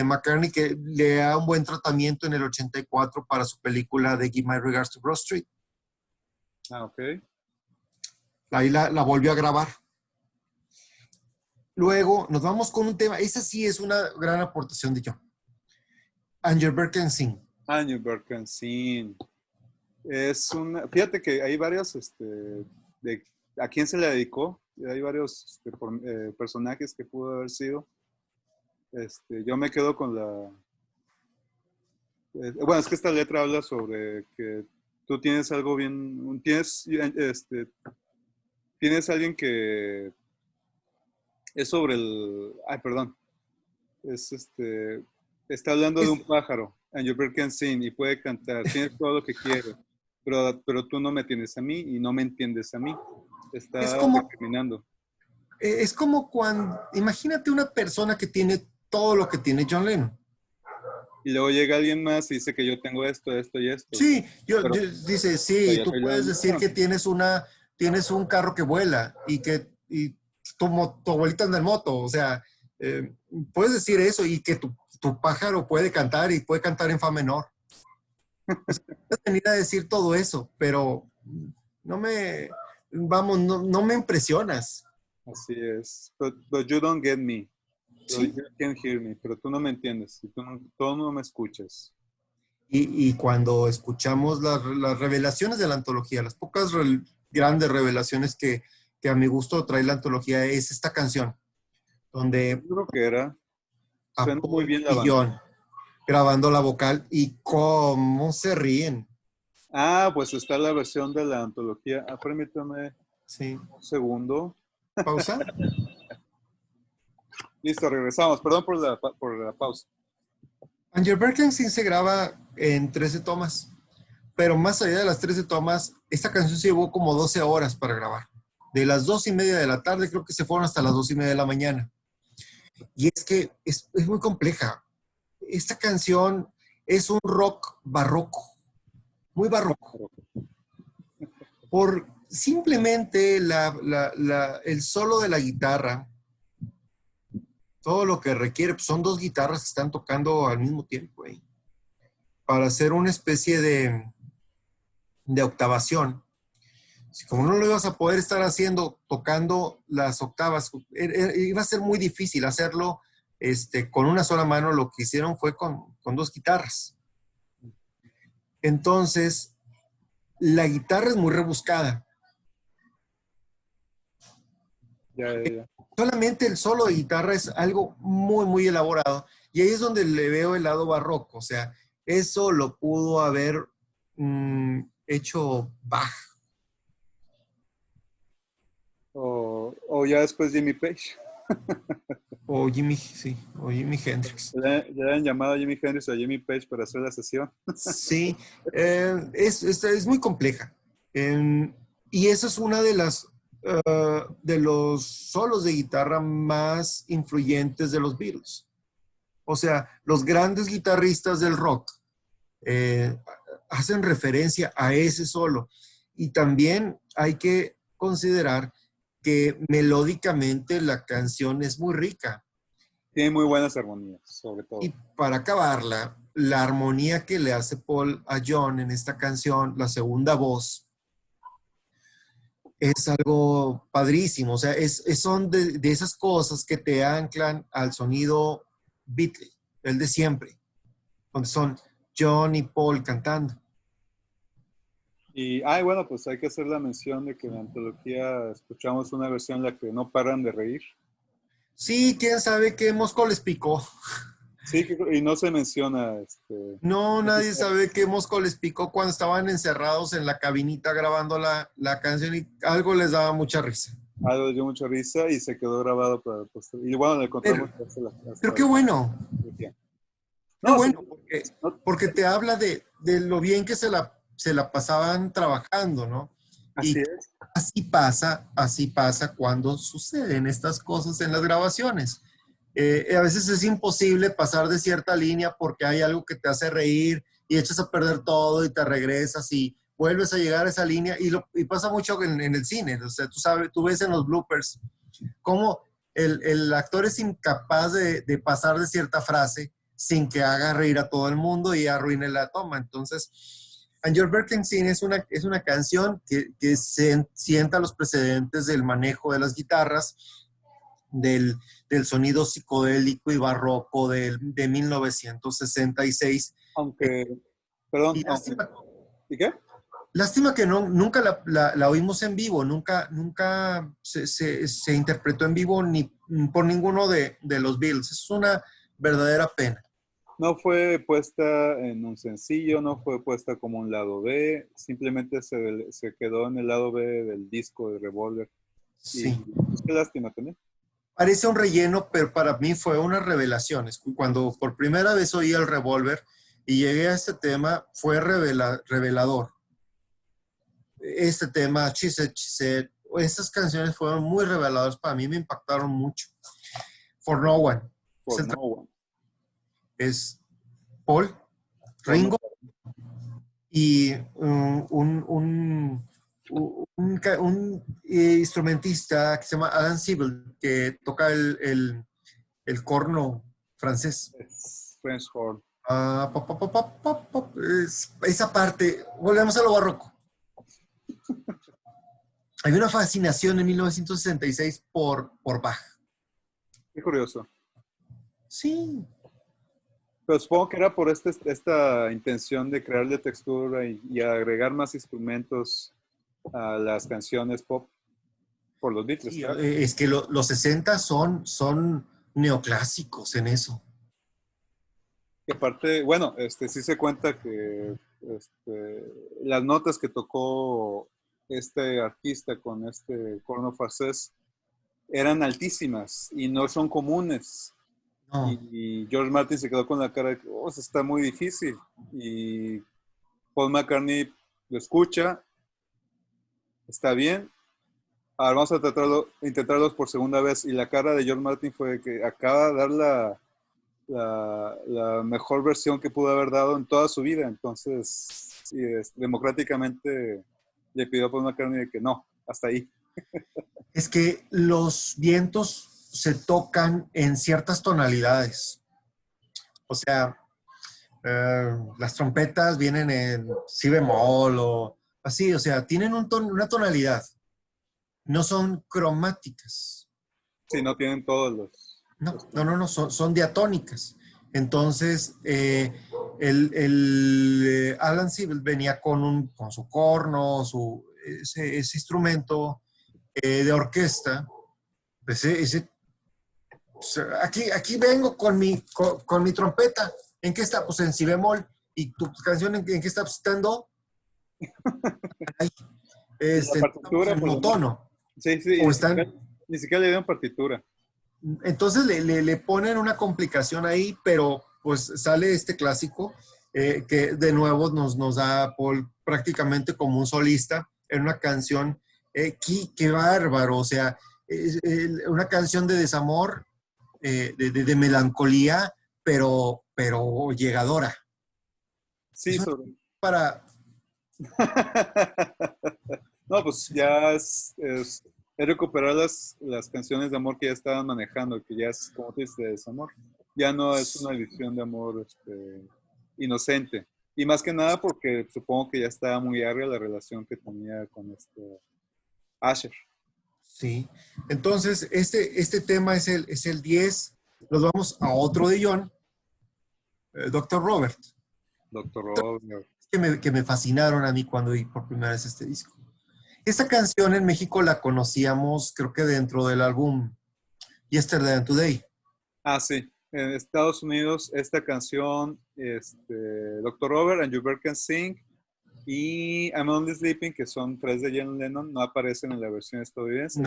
McCartney que le da un buen tratamiento en el 84 para su película de Give My Regards to Broad Street. Ah, ok. Ahí la volvió a grabar. Luego nos vamos con un tema, esa sí es una gran aportación de John. And Your Bird Can Sing. And Your Bird Can Sing. Es una, fíjate que hay varios, de a quién se le dedicó, hay varios personajes que pudo haber sido. Yo me quedo con la, bueno, es que esta letra habla sobre que tú tienes algo bien, tienes alguien que es sobre el, ay, perdón, es está hablando de un pájaro, and your bird can sing, y puede cantar, tienes todo lo que quiere, pero tú no me tienes a mí y no me entiendes a mí. Está recriminando. Es como cuando, imagínate una persona que tiene todo lo que tiene John Lennon. Y luego llega alguien más y dice que yo tengo esto, esto y esto. Sí, dice, sí, tú puedes decir que tienes un carro que vuela y que tu abuelita anda en moto, o sea, puedes decir eso y que tu pájaro puede cantar y puede cantar en fa menor. Puedes venir a decir todo eso, pero no me impresionas. Así es. But you don't get me. Sí. You can't hear me. Pero tú no me entiendes. Y tú no me escuchas. Y cuando escuchamos las revelaciones de la antología, las pocas grandes revelaciones que a mi gusto trae la antología es esta canción, donde Yo creo que era. Suena muy bien la y banda. John grabando la vocal y cómo se ríen. Ah, pues está la versión de la antología. Ah, permítame un segundo. ¿Pausa? Listo, regresamos. Perdón por la pausa. And Your Bird Can Sing se graba en 13 tomas, pero más allá de las 13 tomas, esta canción se llevó como 12 horas para grabar. De las 2:30 de la tarde, creo que se fueron hasta las 2:30 de la mañana. Y es que es muy compleja. Esta canción es un rock barroco, muy barroco. simplemente el solo de la guitarra, todo lo que requiere, pues son dos guitarras que están tocando al mismo tiempo, ¿eh? Para hacer una especie de octavación. Si como no lo ibas a poder estar haciendo, tocando las octavas, iba a ser muy difícil hacerlo con una sola mano. Lo que hicieron fue con dos guitarras. Entonces, la guitarra es muy rebuscada. Ya. Solamente el solo de guitarra es algo muy, muy elaborado. Y ahí es donde le veo el lado barroco. O sea, eso lo pudo haber hecho Bach. O ya después Jimmy Page. O Jimi Hendrix. Le han llamado a Jimi Hendrix o a Jimmy Page para hacer la sesión. Sí, es muy compleja. Y esa es una de los solos de guitarra más influyentes de los Beatles. O sea, los grandes guitarristas del rock eh, hacen referencia a ese solo. Y también hay que considerar que melódicamente la canción es muy rica. Tiene muy buenas armonías, sobre todo. Y para acabarla, la armonía que le hace Paul a John en esta canción, la segunda voz, es algo padrísimo. O sea, son de esas cosas que te anclan al sonido Beatle, el de siempre, donde son John y Paul cantando. Y, bueno, pues hay que hacer la mención de que en la antología escuchamos una versión en la que no paran de reír. Sí, quién sabe qué mosco les picó. Sí, y no se menciona. No, nadie sabe qué mosco les picó cuando estaban encerrados en la cabinita grabando la canción y algo les daba mucha risa. Algo dio mucha risa y se quedó grabado para y bueno, le contamos. Pero qué bueno. No, Qué bueno, sí, porque te habla de lo bien que se la pasaban trabajando, ¿no? así Y es. así pasa cuando suceden estas cosas en las grabaciones. A veces es imposible pasar de cierta línea porque hay algo que te hace reír y echas a perder todo y te regresas y vuelves a llegar a esa línea y pasa mucho en el cine. O sea, tú ves en los bloopers cómo el actor es incapaz de pasar de cierta frase sin que haga reír a todo el mundo y arruine la toma. Entonces, And Your Birthday Scene es una canción que se sienta los precedentes del manejo de las guitarras, del sonido psicodélico y barroco de 1966. Aunque, perdón, Y lástima, ¿y qué? lástima que nunca la oímos en vivo, nunca se interpretó en vivo ni por ninguno de los Beatles. Es una verdadera pena. No fue puesta en un sencillo, no fue puesta como un lado B, simplemente se quedó en el lado B del disco de Revolver. Sí. Y pues qué lástima también. Parece un relleno, pero para mí fue una revelación. Cuando por primera vez oí el Revolver y llegué a este tema, fue revelador. Este tema, She Said, estas canciones fueron muy reveladoras para mí, me impactaron mucho. For No One. For No One. Es Paul, Ringo y un instrumentista que se llama Alan Sibel, que toca el corno francés. French horn. Esa parte, volvemos a lo barroco. Hay una fascinación en 1966 por Bach. Qué curioso. Sí. Pero supongo que era por esta intención de crearle textura y agregar más instrumentos a las canciones pop por los Beatles. Sí, claro. es que los 60 son neoclásicos en eso. Y aparte, bueno, sí se cuenta que las notas que tocó este artista con este corno francés eran altísimas y no son comunes. No. Y George Martin se quedó con la cara de que está muy difícil. Y Paul McCartney lo escucha, está bien. Ahora vamos a intentarlos por segunda vez. Y la cara de George Martin fue que acaba de dar la mejor versión que pudo haber dado en toda su vida. Entonces, sí, democráticamente le pidió a Paul McCartney de que no, hasta ahí. Es que los vientos se tocan en ciertas tonalidades. O sea, las trompetas vienen en si bemol o así, o sea, tienen una tonalidad. No son cromáticas. Sí, no tienen todos los... No, son diatónicas. Entonces, el Alan Sibel venía con su corno, ese instrumento de orquesta. O sea, aquí vengo con mi trompeta. ¿En qué está? Pues en si bemol. ¿Y tu canción en qué está? Pues está en do. Ahí, La partitura, en por lo menos. motono. Sí, sí, O están... ni siquiera le dieron partitura. Entonces le ponen una complicación ahí, pero pues sale este clásico que de nuevo nos da Paul prácticamente como un solista en una canción. Qué bárbaro, o sea, una canción de desamor, de melancolía, pero llegadora. Sí, Es sobre... para... No, pues ya es recuperar las canciones de amor que ya estaban manejando, que ya es, como tú dices, de desamor. Ya no es una edición de amor inocente. Y más que nada porque supongo que ya estaba muy agria la relación que tenía con Asher. Sí. Entonces, este tema es el 10. Nos vamos a otro de John, Dr. Robert. Doctor Robert. Que me fascinaron a mí cuando vi por primera vez este disco. Esta canción en México la conocíamos, creo que dentro del álbum Yesterday and Today. Ah, sí. En Estados Unidos, esta canción, Doctor Robert and You Bird Can Sing y I'm Only Sleeping, que son tres de John Lennon, no aparecen en la versión estadounidense.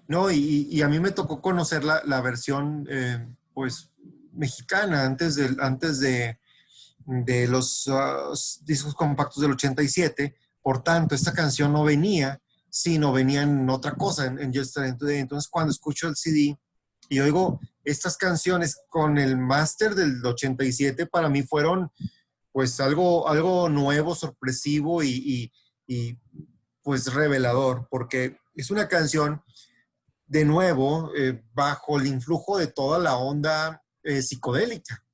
No, y a mí me tocó conocer la versión, pues, mexicana antes de los discos compactos del 87. Por tanto, esta canción no venía, sino venía en otra cosa, en Yesterday and Today. Entonces, cuando escucho el CD y oigo estas canciones con el máster del 87, para mí fueron pues algo nuevo, sorpresivo y pues revelador, porque es una canción de nuevo bajo el influjo de toda la onda psicodélica,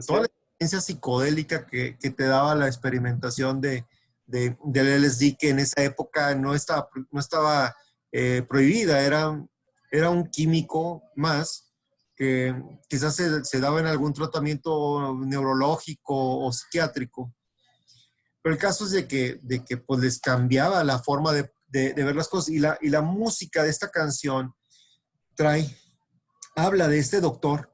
toda la experiencia psicodélica que te daba la experimentación del LSD, que en esa época no estaba prohibida, era un químico más que quizás se daba en algún tratamiento neurológico o psiquiátrico. Pero el caso es de que pues les cambiaba la forma de ver las cosas. Y la música de esta canción habla de este doctor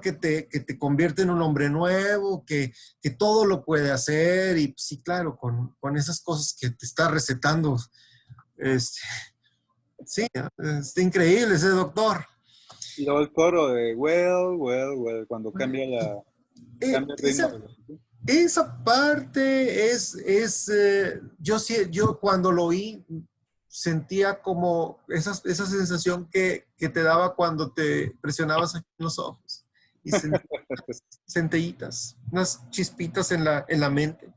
que te convierte en un hombre nuevo, que todo lo puede hacer. Y sí, claro, con esas cosas que te está recetando. Sí, está increíble ese doctor. Y luego el coro de well, well, well, cuando cambia cambia el ritmo. Esa parte yo cuando lo oí sentía como esa sensación que te daba cuando te presionabas aquí en los ojos y centellitas, unas chispitas en la mente.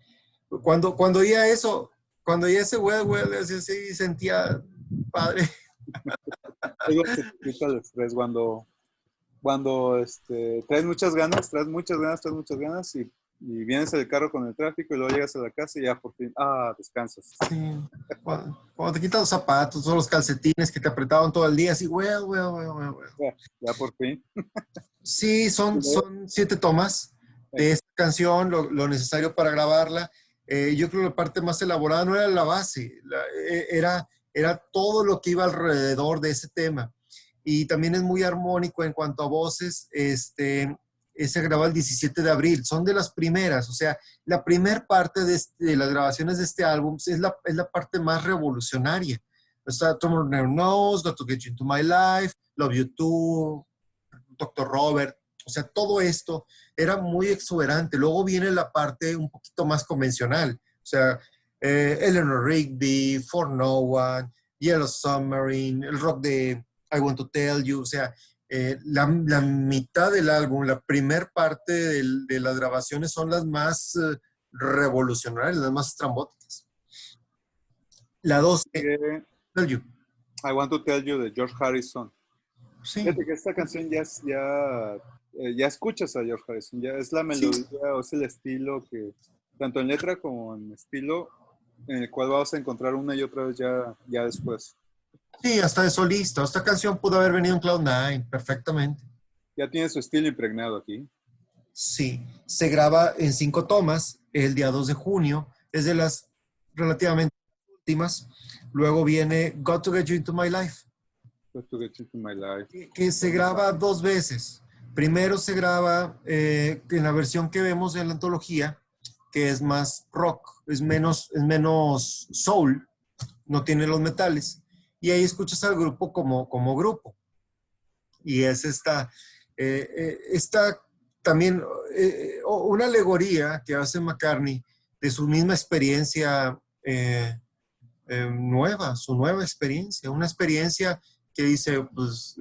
Cuando oía eso, cuando oía ese well, así sentía padre. Es lo que te quita el estrés cuando traes muchas ganas y vienes del carro con el tráfico y luego llegas a la casa y ya por fin, descansas. Sí. Cuando te quitas los zapatos o los calcetines que te apretaban todo el día, así, well. Ya por fin. Sí, son 7 tomas de esta canción, lo necesario para grabarla. Yo creo que la parte más elaborada no era la base, era todo lo que iba alrededor de ese tema. Y también es muy armónico en cuanto a voces. Se grabó el 17 de abril, son de las primeras, o sea, la primera parte de las grabaciones de este álbum es la parte más revolucionaria. Está Tomorrow Never Knows, Got to Get You Into My Life, Love You Too, Dr. Robert, o sea, todo esto era muy exuberante. Luego viene la parte un poquito más convencional, o sea, Eleanor Rigby, For No One, Yellow Submarine, el rock de I Want to Tell You, o sea, la mitad del álbum, la primer parte de las grabaciones son las más revolucionarias, las más estrambóticas. La 12, Sigue Tell You. I Want to Tell You de George Harrison. Sí, Fíjate que esta canción ya escuchas a George Harrison, ya es la sí, melodía o es el estilo que, tanto en letra como en estilo, en el cual vas a encontrar una y otra vez ya después. sí, hasta de solista. Esta canción pudo haber venido en Cloud9 perfectamente. Ya tiene su estilo impregnado aquí. Sí, se graba en 5 tomas el día 2 de junio. Es de las relativamente últimas. Luego viene Got to Get You Into My Life, Just to Get Into My Life. que se graba 2 veces. Primero se graba en la versión que vemos en la antología, que es más rock, es menos soul, no tiene los metales. Y ahí escuchas al grupo como grupo. Y es esta también una alegoría que hace McCartney de su misma experiencia nueva, su nueva experiencia, una experiencia que dice, pues,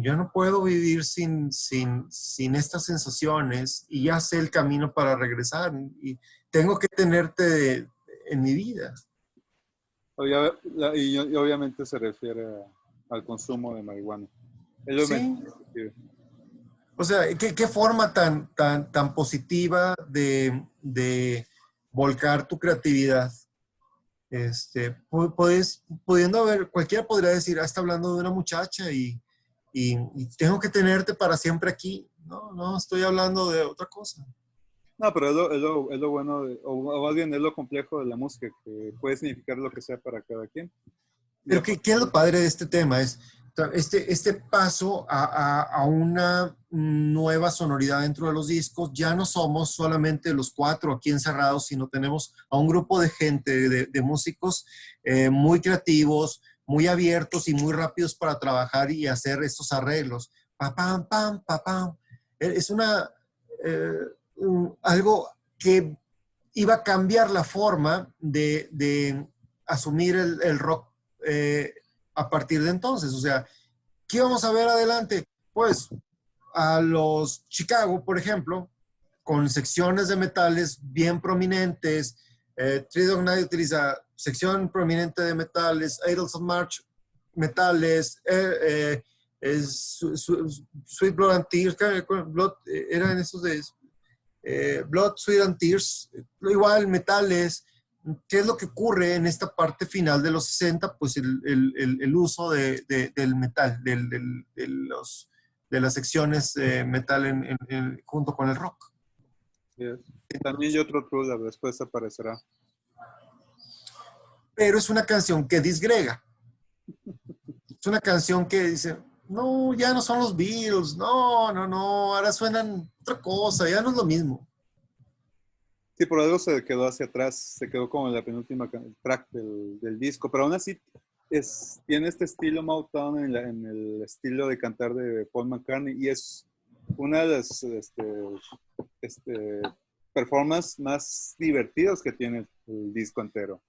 yo no puedo vivir sin estas sensaciones y ya sé el camino para regresar y tengo que tenerte en mi vida. Y obviamente se refiere al consumo de marihuana. Él lo Sí, menciona, o sea, qué forma tan positiva de volcar tu creatividad. Pudiendo haber, cualquiera podría decir, está hablando de una muchacha y tengo que tenerte para siempre aquí. No, no, estoy hablando de otra cosa. no, pero es lo bueno, o más bien es lo complejo de la música, que puede significar lo que sea para cada quien. Y Pero ¿qué es lo padre de este tema? Es este paso a una nueva sonoridad dentro de los discos. Ya no somos solamente los 4 aquí encerrados, sino tenemos a un grupo de gente, de músicos muy creativos, muy abiertos y muy rápidos para trabajar y hacer estos arreglos. Pa, pam, pam, pa, pam. Es eh, algo que iba a cambiar la forma de asumir el rock eh, a partir de entonces. O sea, ¿qué vamos a ver adelante? Pues a los Chicago, por ejemplo, con secciones de metales bien prominentes. Three Dog Night utiliza sección prominente de metales. Idols of March, metales. Sweet Blood and Tears, eran esos de Blood, Sweat and Tears, igual metales. ¿Qué es lo que ocurre en esta parte final de los 60? Pues el uso del metal, de las secciones metal junto con el rock. yes. También y otro True Love después aparecerá. Pero es una canción que disgrega. Es una canción que dice, no, ya no son los Beatles, no, no, no, ahora suenan otra cosa, ya no es lo mismo. Sí, por algo se quedó hacia atrás, se quedó como en la penúltima track del disco, pero aún así tiene este estilo Motown en el estilo de cantar de Paul McCartney y es una de las performances más divertidas que tiene el disco entero.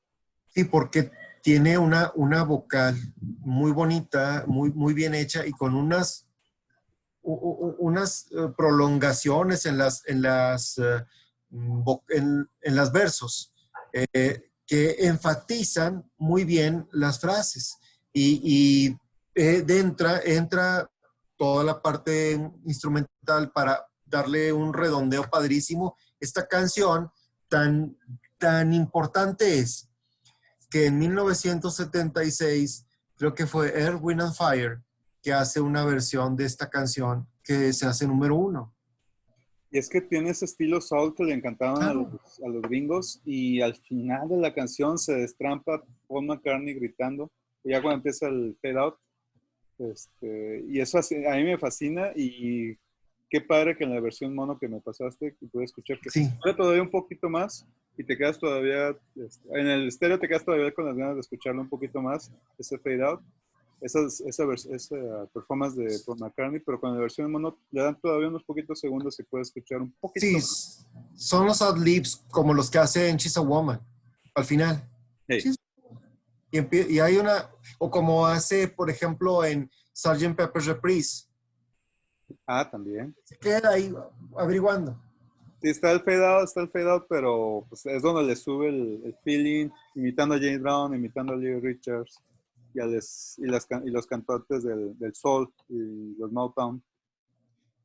Sí, porque tiene una vocal muy bonita, muy bien hecha y con unas prolongaciones en las versos que enfatizan muy bien las frases y entra toda la parte instrumental para darle un redondeo padrísimo. Esta canción tan importante es que en 1976 creo que fue Earth, Wind and Fire que hace una versión de esta canción que se hace número 1. Y es que tiene ese estilo soul que le encantaban Claro. a los gringos y al final de la canción se destrampa Paul McCartney gritando, y ya cuando empieza el fade out, y eso a mí me fascina y qué padre que en la versión mono que me pasaste que pude escuchar que Sí, dura todavía un poquito más y te quedas todavía, en el estéreo te quedas todavía con las ganas de escucharlo un poquito más, ese fade out, esa performance de Paul McCartney, pero con la versión mono le dan todavía unos poquitos segundos y puedes escuchar un poquito sí, más. son los ad-libs como los que hace en She's a Woman, al final. Hey. Sí, y hay o como hace, por ejemplo, en Sgt. Pepper's Reprise, Ah, también. se queda ahí averiguando. Sí, está el fade out, pero pues, es donde le sube el feeling, imitando a James Brown, imitando a Little Richards y los cantantes del soul y los Motown.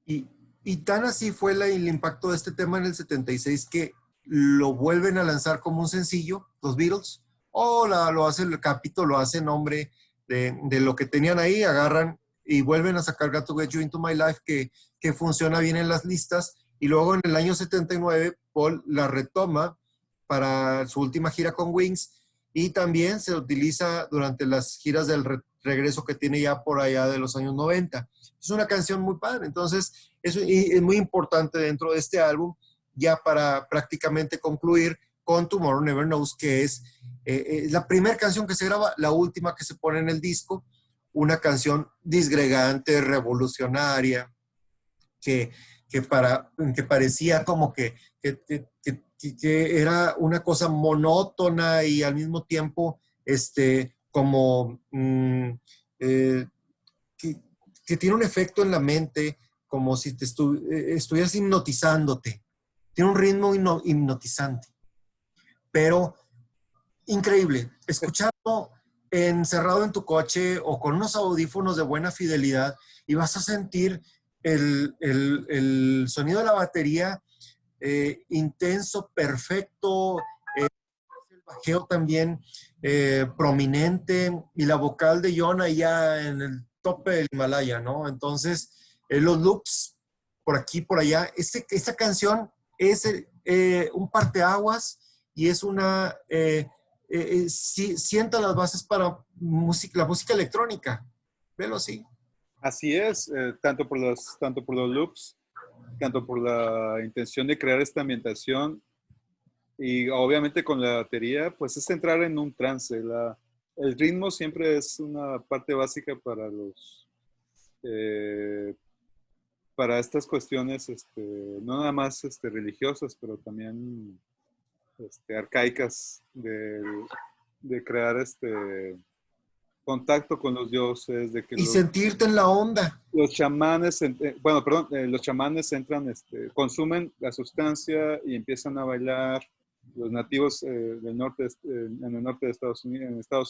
Y, y tan así fue el impacto de este tema en el 76 que lo vuelven a lanzar como un sencillo, los Beatles, o lo hace el capítulo, lo hace nombre de lo que tenían ahí, agarran y vuelven a sacar Got to Get You Into My Life, que funciona bien en las listas, y luego en el año 79 Paul la retoma para su última gira con Wings, y también se utiliza durante las giras del regreso que tiene ya por allá de los años 90. Es una canción muy padre, entonces eso es muy importante dentro de este álbum, ya para prácticamente concluir con Tomorrow Never Knows, que es la primera canción que se graba, la última que se pone en el disco, una canción disgregante, revolucionaria, que, que parecía como que era una cosa monótona y al mismo tiempo como eh, que, que tiene un efecto en la mente como si estuvieras hipnotizándote. Tiene un ritmo hipnotizante, pero increíble. Escucharlo encerrado en tu coche o con unos audífonos de buena fidelidad y vas a sentir el sonido de la batería intenso, perfecto, el bajeo también prominente y la vocal de John allá en el tope del Himalaya, ¿no? Entonces, los loops por aquí, por allá. Esta canción es un parteaguas y es sienta las bases para la música electrónica. Velo así. Así es, tanto por los loops, tanto por la intención de crear esta ambientación y obviamente con la batería, pues es entrar en un trance. El ritmo siempre es una parte básica eh, para estas cuestiones, no nada más religiosas, pero también arcaicas de crear contacto con los dioses, de que Y sentirte en la onda. los chamanes, bueno, perdón, los chamanes entran, consumen la sustancia y empiezan a bailar. Los nativos del norte, en el norte de Estados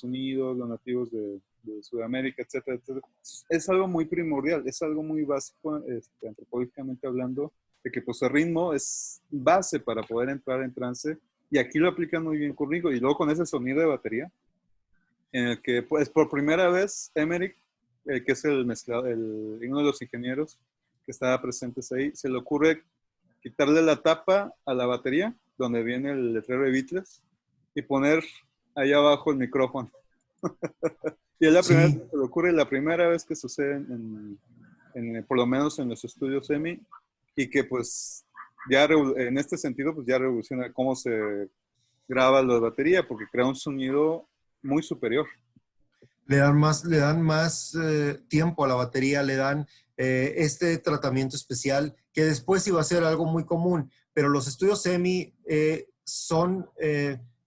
Unidos, los nativos de Sudamérica, etcétera, etcétera. Es algo muy primordial, es algo muy básico, antropológicamente hablando, de que pues el ritmo es base para poder entrar en trance. Y aquí lo aplican muy bien con Ringo. Y luego con ese sonido de batería, en el que pues por primera vez Emmerich, que es uno de los ingenieros que estaba presentes ahí, se le ocurre quitarle la tapa a la batería, donde viene el letrero de Beatles, y poner ahí abajo el micrófono. Y es la primera vez que se le ocurre, la primera vez que sucede por lo menos en los estudios EMI, y que pues ya en este sentido pues ya revoluciona cómo se graba la batería, porque crea un sonido muy superior. Le dan más tiempo a la batería, le dan este tratamiento especial que después iba a ser algo muy común, pero los estudios EMI son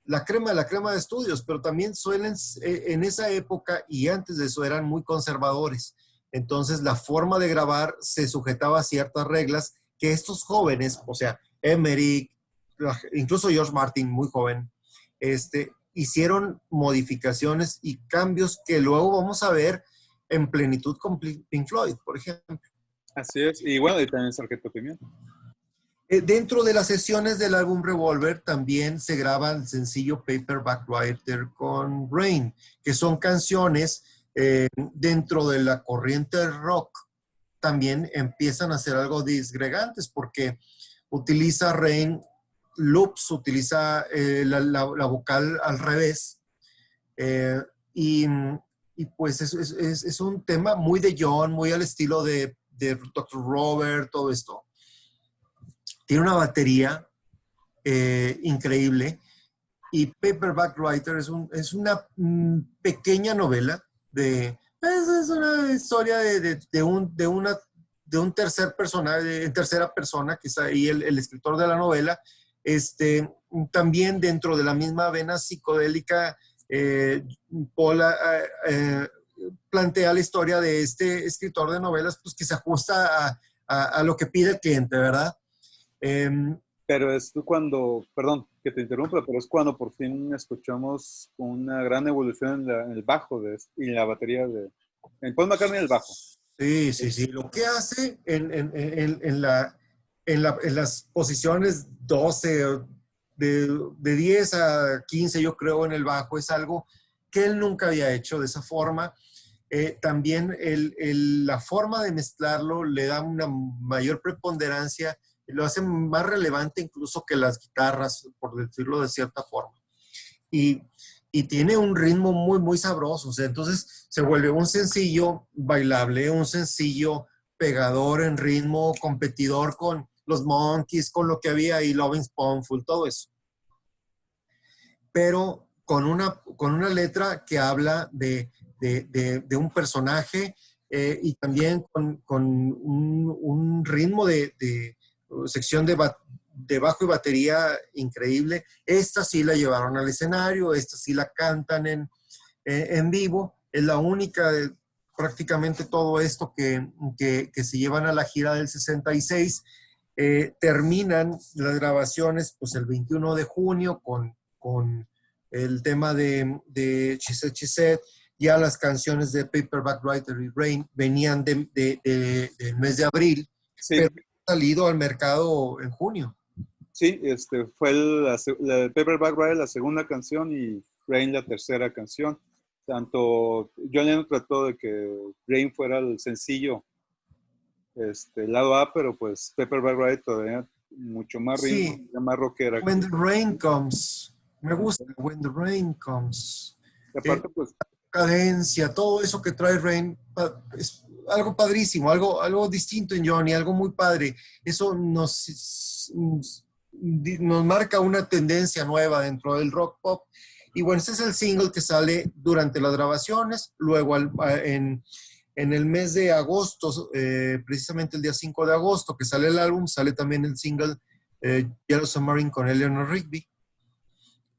la crema de estudios, pero también suelen, en esa época y antes de eso, eran muy conservadores. Entonces, la forma de grabar se sujetaba a ciertas reglas que estos jóvenes, o sea, Emmerich, incluso George Martin, muy joven, hicieron modificaciones y cambios que luego vamos a ver en plenitud con Pink Floyd, por ejemplo. Así es, y bueno, y también Sargento Pimienta. Dentro de las sesiones del álbum Revolver también se graba el sencillo Paperback Writer con Rain, que son canciones dentro de la corriente rock, también empiezan a ser algo disgregantes porque utiliza Rain loops, utiliza la vocal al revés y, y, pues es un tema muy de John, muy al estilo de Dr. Robert, todo esto. Tiene una batería increíble y Paperback Writer es una pequeña novela es una historia de un tercer personaje, en tercera persona, que está ahí el escritor de la novela. También dentro de la misma vena psicodélica, Paul plantea la historia de este escritor de novelas pues, que se ajusta a lo que pide el cliente, ¿verdad? Pero es cuando, perdón que te interrumpa, pero es cuando por fin escuchamos una gran evolución en el bajo y la batería en Paul McCartney en el bajo. Sí, sí, sí. Lo que hace en las posiciones 12, de 10 a 15, yo creo, en el bajo, es algo que él nunca había hecho de esa forma. También la forma de mezclarlo le da una mayor preponderancia, lo hace más relevante incluso que las guitarras, por decirlo de cierta forma. Y, y tiene un ritmo muy, muy sabroso. O sea, entonces se vuelve un sencillo bailable, un sencillo pegador en ritmo, competidor con los Monkees, con lo que había ahí, Lovin' Spoonful, todo eso. Pero con una letra que habla de un personaje y también con un ritmo de sección de bajo y batería increíble. Esta sí la llevaron al escenario, esta sí la cantan en vivo. Es la única de prácticamente todo esto que se llevan a la gira del 66. Terminan las grabaciones pues el 21 de junio con el tema de She Said, She Said. Ya las canciones de Paperback Writer y Rain venían del mes de abril, Sí, pero han salido al mercado en junio. sí, fue la Paperback Writer la segunda canción y Rain la tercera canción. Tanto John Lennon trató de que Rain fuera el sencillo, lado A, pero pues Paperback Writer todavía mucho más ritmo, Sí, más rockera. When the Rain Comes. Me gusta When the Rain Comes. Y aparte, pues, Cadencia, todo eso que trae Rain, es algo padrísimo, algo distinto en Johnny, algo muy padre. Eso nos marca una tendencia nueva dentro del rock pop. Y bueno, este es el single que sale durante las grabaciones, luego en el mes de agosto, precisamente el día 5 de agosto que sale el álbum, sale también el single Yellow Submarine con Eleanor Rigby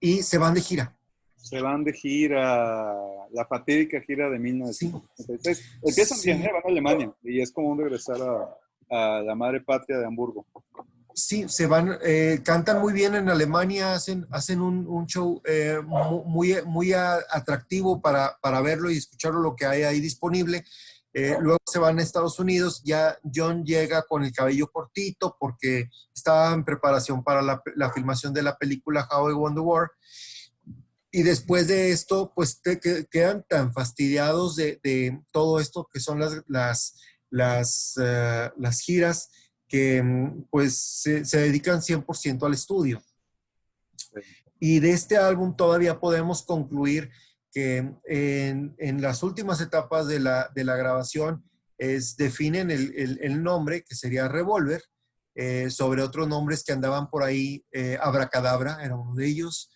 y se van de gira. se van de gira, la fatídica gira de Sí, 1976. Empiezan bien, sí, van a Alemania y es como un regresar a la madre patria de Hamburgo. sí, se van, cantan muy bien en Alemania, hacen un show muy, muy atractivo para verlo y escucharlo, lo que hay ahí disponible. Luego se van a Estados Unidos, ya John llega con el cabello cortito porque estaba en preparación para la filmación de la película How I Won the War. Y después de esto, pues quedan tan fastidiados de todo esto que son las giras que pues se dedican 100% al estudio. Y de este álbum todavía podemos concluir que en las últimas etapas de la grabación definen el nombre, que sería Revolver, sobre otros nombres que andaban por ahí. Abracadabra era uno de ellos.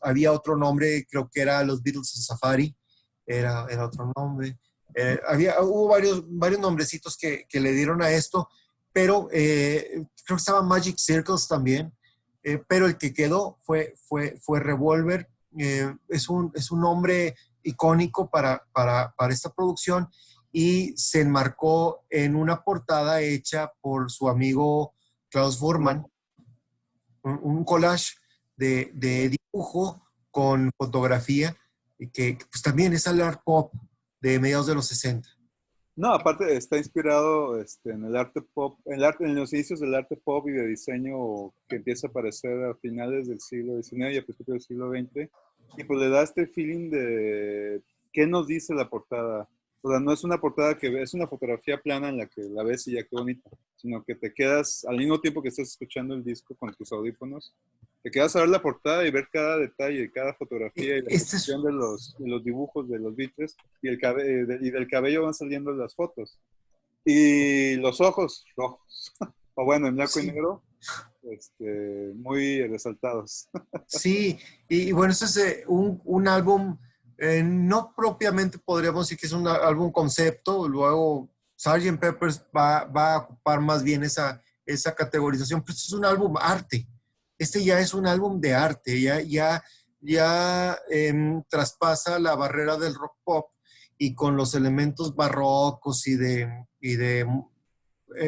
Había otro nombre, creo que era Los Beatles en Safari, era otro nombre. Hubo varios nombrecitos que le dieron a esto, pero creo que estaba Magic Circles también. Pero el que quedó fue Revolver. Es un nombre icónico para esta producción y se enmarcó en una portada hecha por su amigo Klaus Voormann, un collage de dibujo con fotografía, y que pues, también es el art pop de mediados de los 60. No, aparte está inspirado en el arte pop, en los inicios del arte pop y de diseño que empieza a aparecer a finales del siglo XIX y a principios del siglo XX. Y pues le da este feeling de qué nos dice la portada. O sea, no es una portada es una fotografía plana en la que la ves y ya qué bonita, sino que te quedas, al mismo tiempo que estás escuchando el disco con tus audífonos, te quedas a ver la portada y ver cada detalle, cada fotografía y la Este es, posición de los dibujos de los Beatles y, y del cabello van saliendo las fotos. Y los ojos rojos, o bueno, en blanco y sí, negro, muy resaltados. sí, y bueno, este es un álbum, no propiamente podríamos decir que es un álbum concepto, luego Sgt. Peppers va a ocupar más bien esa categorización, pero este es un álbum arte. Este ya es un álbum de arte, ya traspasa la barrera del rock pop y con los elementos barrocos y de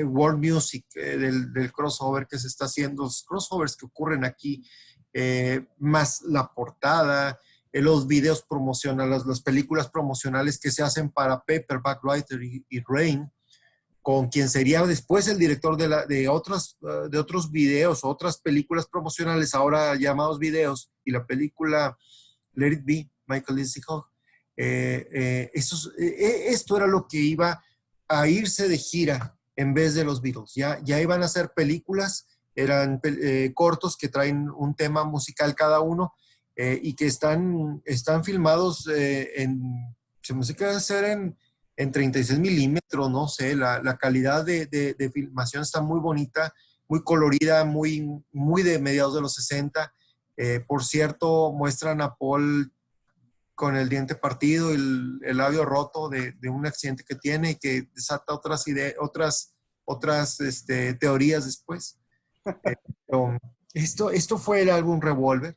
world music, del crossover que se está haciendo, los crossovers que ocurren aquí, más la portada, los videos promocionales, las películas promocionales que se hacen para Paperback Writer y Rain, con quien sería después el director de otros videos, otras películas promocionales, ahora llamados videos, y la película Let It Be, Michael Lindsay-Hogg. Esto era lo que iba a irse de gira en vez de los Beatles. Ya iban a hacer películas, eran cortos que traen un tema musical cada uno, y que están filmados se me hace que va a ser en 36 milímetros, no sé, la calidad de filmación está muy bonita, muy colorida, muy de mediados de los 60. Por cierto, muestran a Paul con el diente partido y el labio roto de un accidente que tiene y que desata otras teorías después. Pero esto fue el álbum Revolver.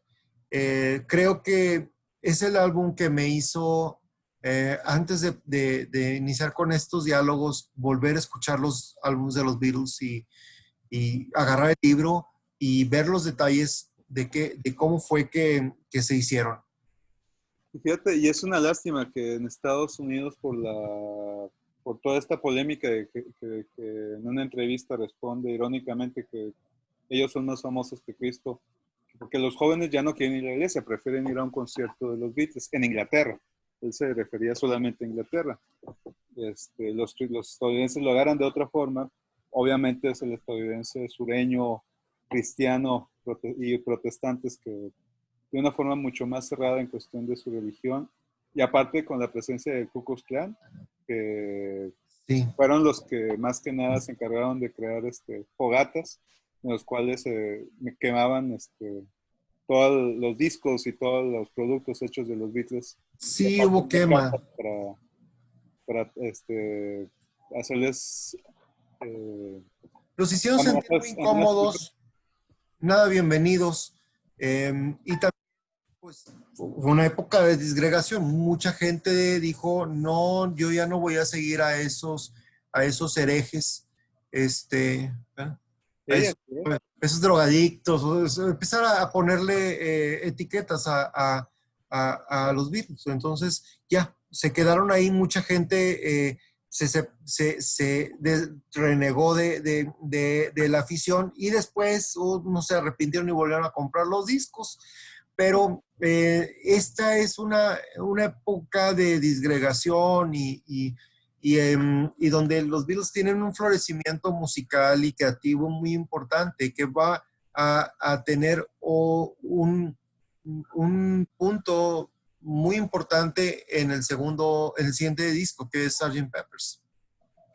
Creo que es el álbum que me hizo, antes de iniciar con estos diálogos, volver a escuchar los álbumes de los Beatles y agarrar el libro y ver los detalles de cómo fue que se hicieron. Fíjate, y es una lástima que en Estados Unidos, por toda esta polémica que en una entrevista responde irónicamente que ellos son más famosos que Cristo, porque los jóvenes ya no quieren ir a la iglesia, prefieren ir a un concierto de los Beatles en Inglaterra. Él se refería solamente a Inglaterra. Los estadounidenses lo agarran de otra forma. Obviamente es el estadounidense sureño, cristiano y protestantes que de una forma mucho más cerrada en cuestión de su religión, y aparte con la presencia del Ku Klux Klan, que Sí. fueron los que más que nada se encargaron de crear fogatas en los cuales quemaban todos los discos y todos los productos hechos de los Beatles. Sí, hubo quema. Para hacerles... Los hicieron sentir muy incómodos, nada bienvenidos, y también pues fue una época de disgregación. Mucha gente dijo, no, yo ya no voy a seguir a esos herejes, esos drogadictos, empezar a ponerle etiquetas a los Beatles. Entonces ya se quedaron ahí, mucha gente se renegó de la afición, y después no se arrepintieron y volvieron a comprar los discos. Pero esta es una época de disgregación y donde los Beatles tienen un florecimiento musical y creativo muy importante, que va a tener un punto muy importante en el siguiente disco, que es Sgt. Pepper's.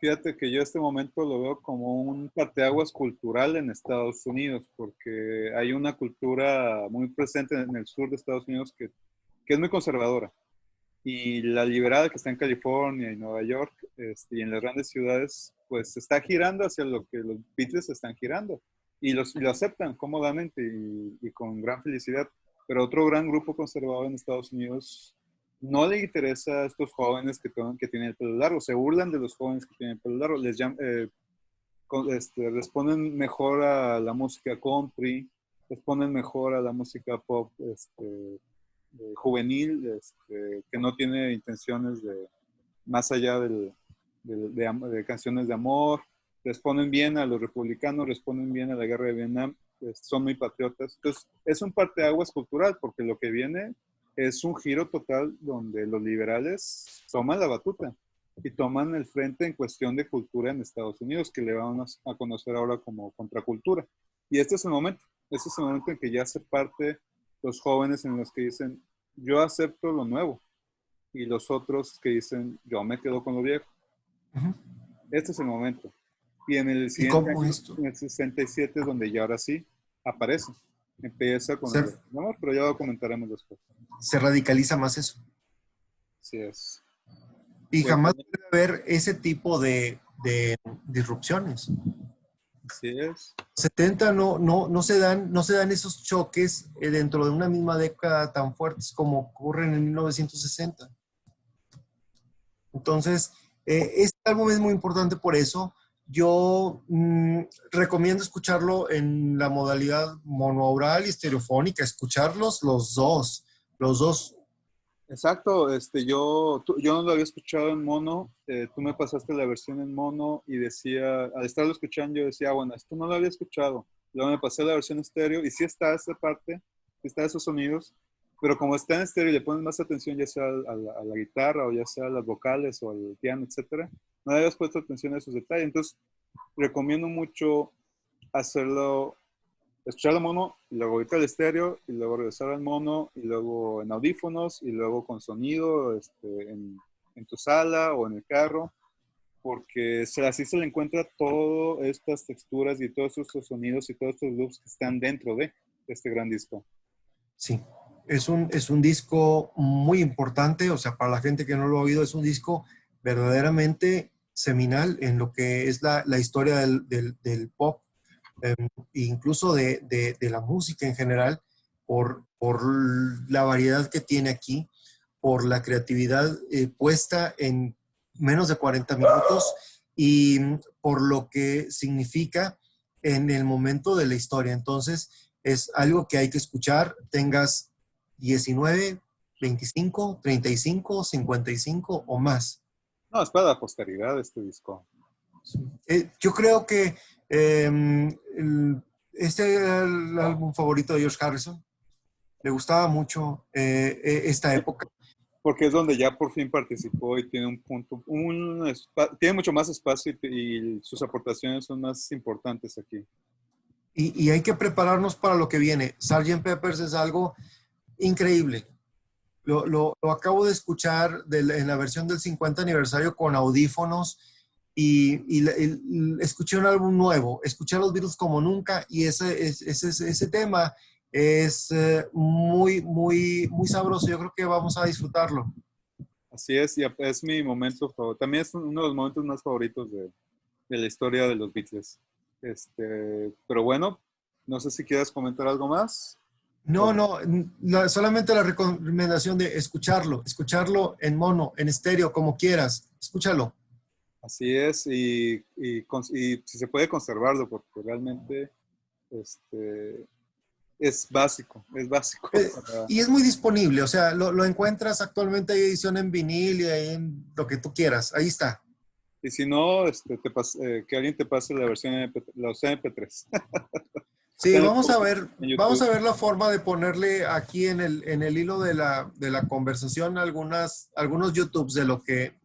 Fíjate que yo este momento lo veo como un parteaguas cultural en Estados Unidos, porque hay una cultura muy presente en el sur de Estados Unidos que es muy conservadora. Y la liberal que está en California y Nueva York, y en las grandes ciudades, pues se está girando hacia lo que los Beatles están girando. Y lo aceptan cómodamente y con gran felicidad. Pero otro gran grupo conservador en Estados Unidos no le interesa a estos jóvenes que tienen el pelo largo. Se burlan de los jóvenes que tienen el pelo largo. Responden mejor a la música country, responden mejor a la música pop juvenil, que no tiene intenciones más allá de canciones de amor. Responden bien a los republicanos, responden bien a la guerra de Vietnam, son muy patriotas. Entonces, es un parteaguas cultural, porque lo que viene es un giro total donde los liberales toman la batuta y toman el frente en cuestión de cultura en Estados Unidos, que le vamos a conocer ahora como contracultura. Y este es el momento en que ya se parte los jóvenes en los que dicen, yo acepto lo nuevo, y los otros que dicen, yo me quedo con lo viejo. Uh-huh. Este es el momento. Y en el siguiente año, en el 67, es donde ya ahora sí aparece. Empieza con el amor, pero ya lo comentaremos después. Se radicaliza más eso. Así es. Y pues, jamás puede haber ese tipo de disrupciones. Así es. 70 no se dan esos choques dentro de una misma década tan fuertes como ocurren en 1960. Entonces, este álbum es muy importante por eso. yo recomiendo escucharlo en la modalidad monoaural y estereofónica, escucharlos los dos. Exacto, yo no lo había escuchado en mono, tú me pasaste la versión en mono y decía, al estarlo escuchando yo decía, bueno, esto no lo había escuchado, luego me pasé la versión estéreo y sí está esa parte, sí está esos sonidos, pero como está en estéreo y le pones más atención ya sea a la guitarra o ya sea a las vocales o al piano, etcétera, no le habías puesto atención a esos detalles, entonces recomiendo mucho hacerlo, escuchar el mono, y luego ahorita el estéreo, y luego regresar al mono, y luego en audífonos, y luego con sonido en tu sala o en el carro, porque así se le encuentra todas estas texturas y todos estos sonidos y todos estos loops que están dentro de este gran disco. Sí, es un disco muy importante, o sea, para la gente que no lo ha oído, es un disco verdaderamente seminal en lo que es la historia del pop, eh, incluso de la música en general, por la variedad que tiene aquí, por la creatividad puesta en menos de 40 minutos y por lo que significa en el momento de la historia. Entonces, es algo que hay que escuchar, tengas 19, 25, 35, 55 o más. No, es para la posteridad este disco. Yo creo que este era el álbum favorito de George Harrison. Le gustaba mucho esta época. Porque es donde ya por fin participó y tiene un punto, tiene mucho más espacio y sus aportaciones son más importantes aquí. Y hay que prepararnos para lo que viene. Sgt. Peppers es algo increíble. Lo acabo de escuchar en la versión del 50 aniversario con audífonos y escuché un álbum nuevo. Escuché a los Beatles como nunca y ese tema es muy sabroso. Yo creo que vamos a disfrutarlo. Así es, y es mi momento favorito. También es uno de los momentos más favoritos de la historia de los Beatles. Pero bueno, no sé si quieres comentar algo más. No, solamente la recomendación de escucharlo en mono, en estéreo, como quieras, escúchalo. Así es, y si se puede conservarlo, porque realmente es básico, es básico. Y es muy disponible, o sea, lo encuentras actualmente, hay edición en vinil y hay en lo que tú quieras, ahí está. Y si no, que alguien te pase la versión los MP3. Sí, En vamos YouTube. a ver la forma de ponerle aquí en el hilo de la conversación algunos YouTubes de lo que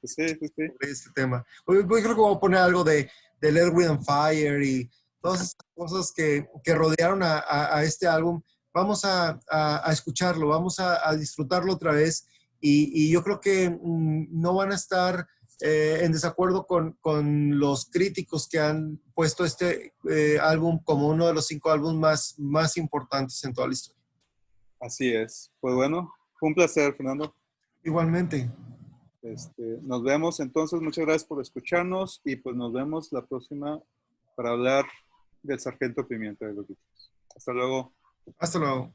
Sí, sí, sí. sobre este tema. Yo creo que voy a poner algo de Let Wind and Fire y todas esas cosas que rodearon a este álbum. Vamos a escucharlo, vamos a disfrutarlo otra vez y yo creo que no van a estar en desacuerdo con los críticos que han puesto este álbum como uno de los 5 álbumes más importantes en toda la historia. Así es. Pues bueno, fue un placer, Fernando. Igualmente. Nos vemos entonces. Muchas gracias por escucharnos y pues nos vemos la próxima para hablar del Sargento Pimienta de los Beatles. Hasta luego. Hasta luego.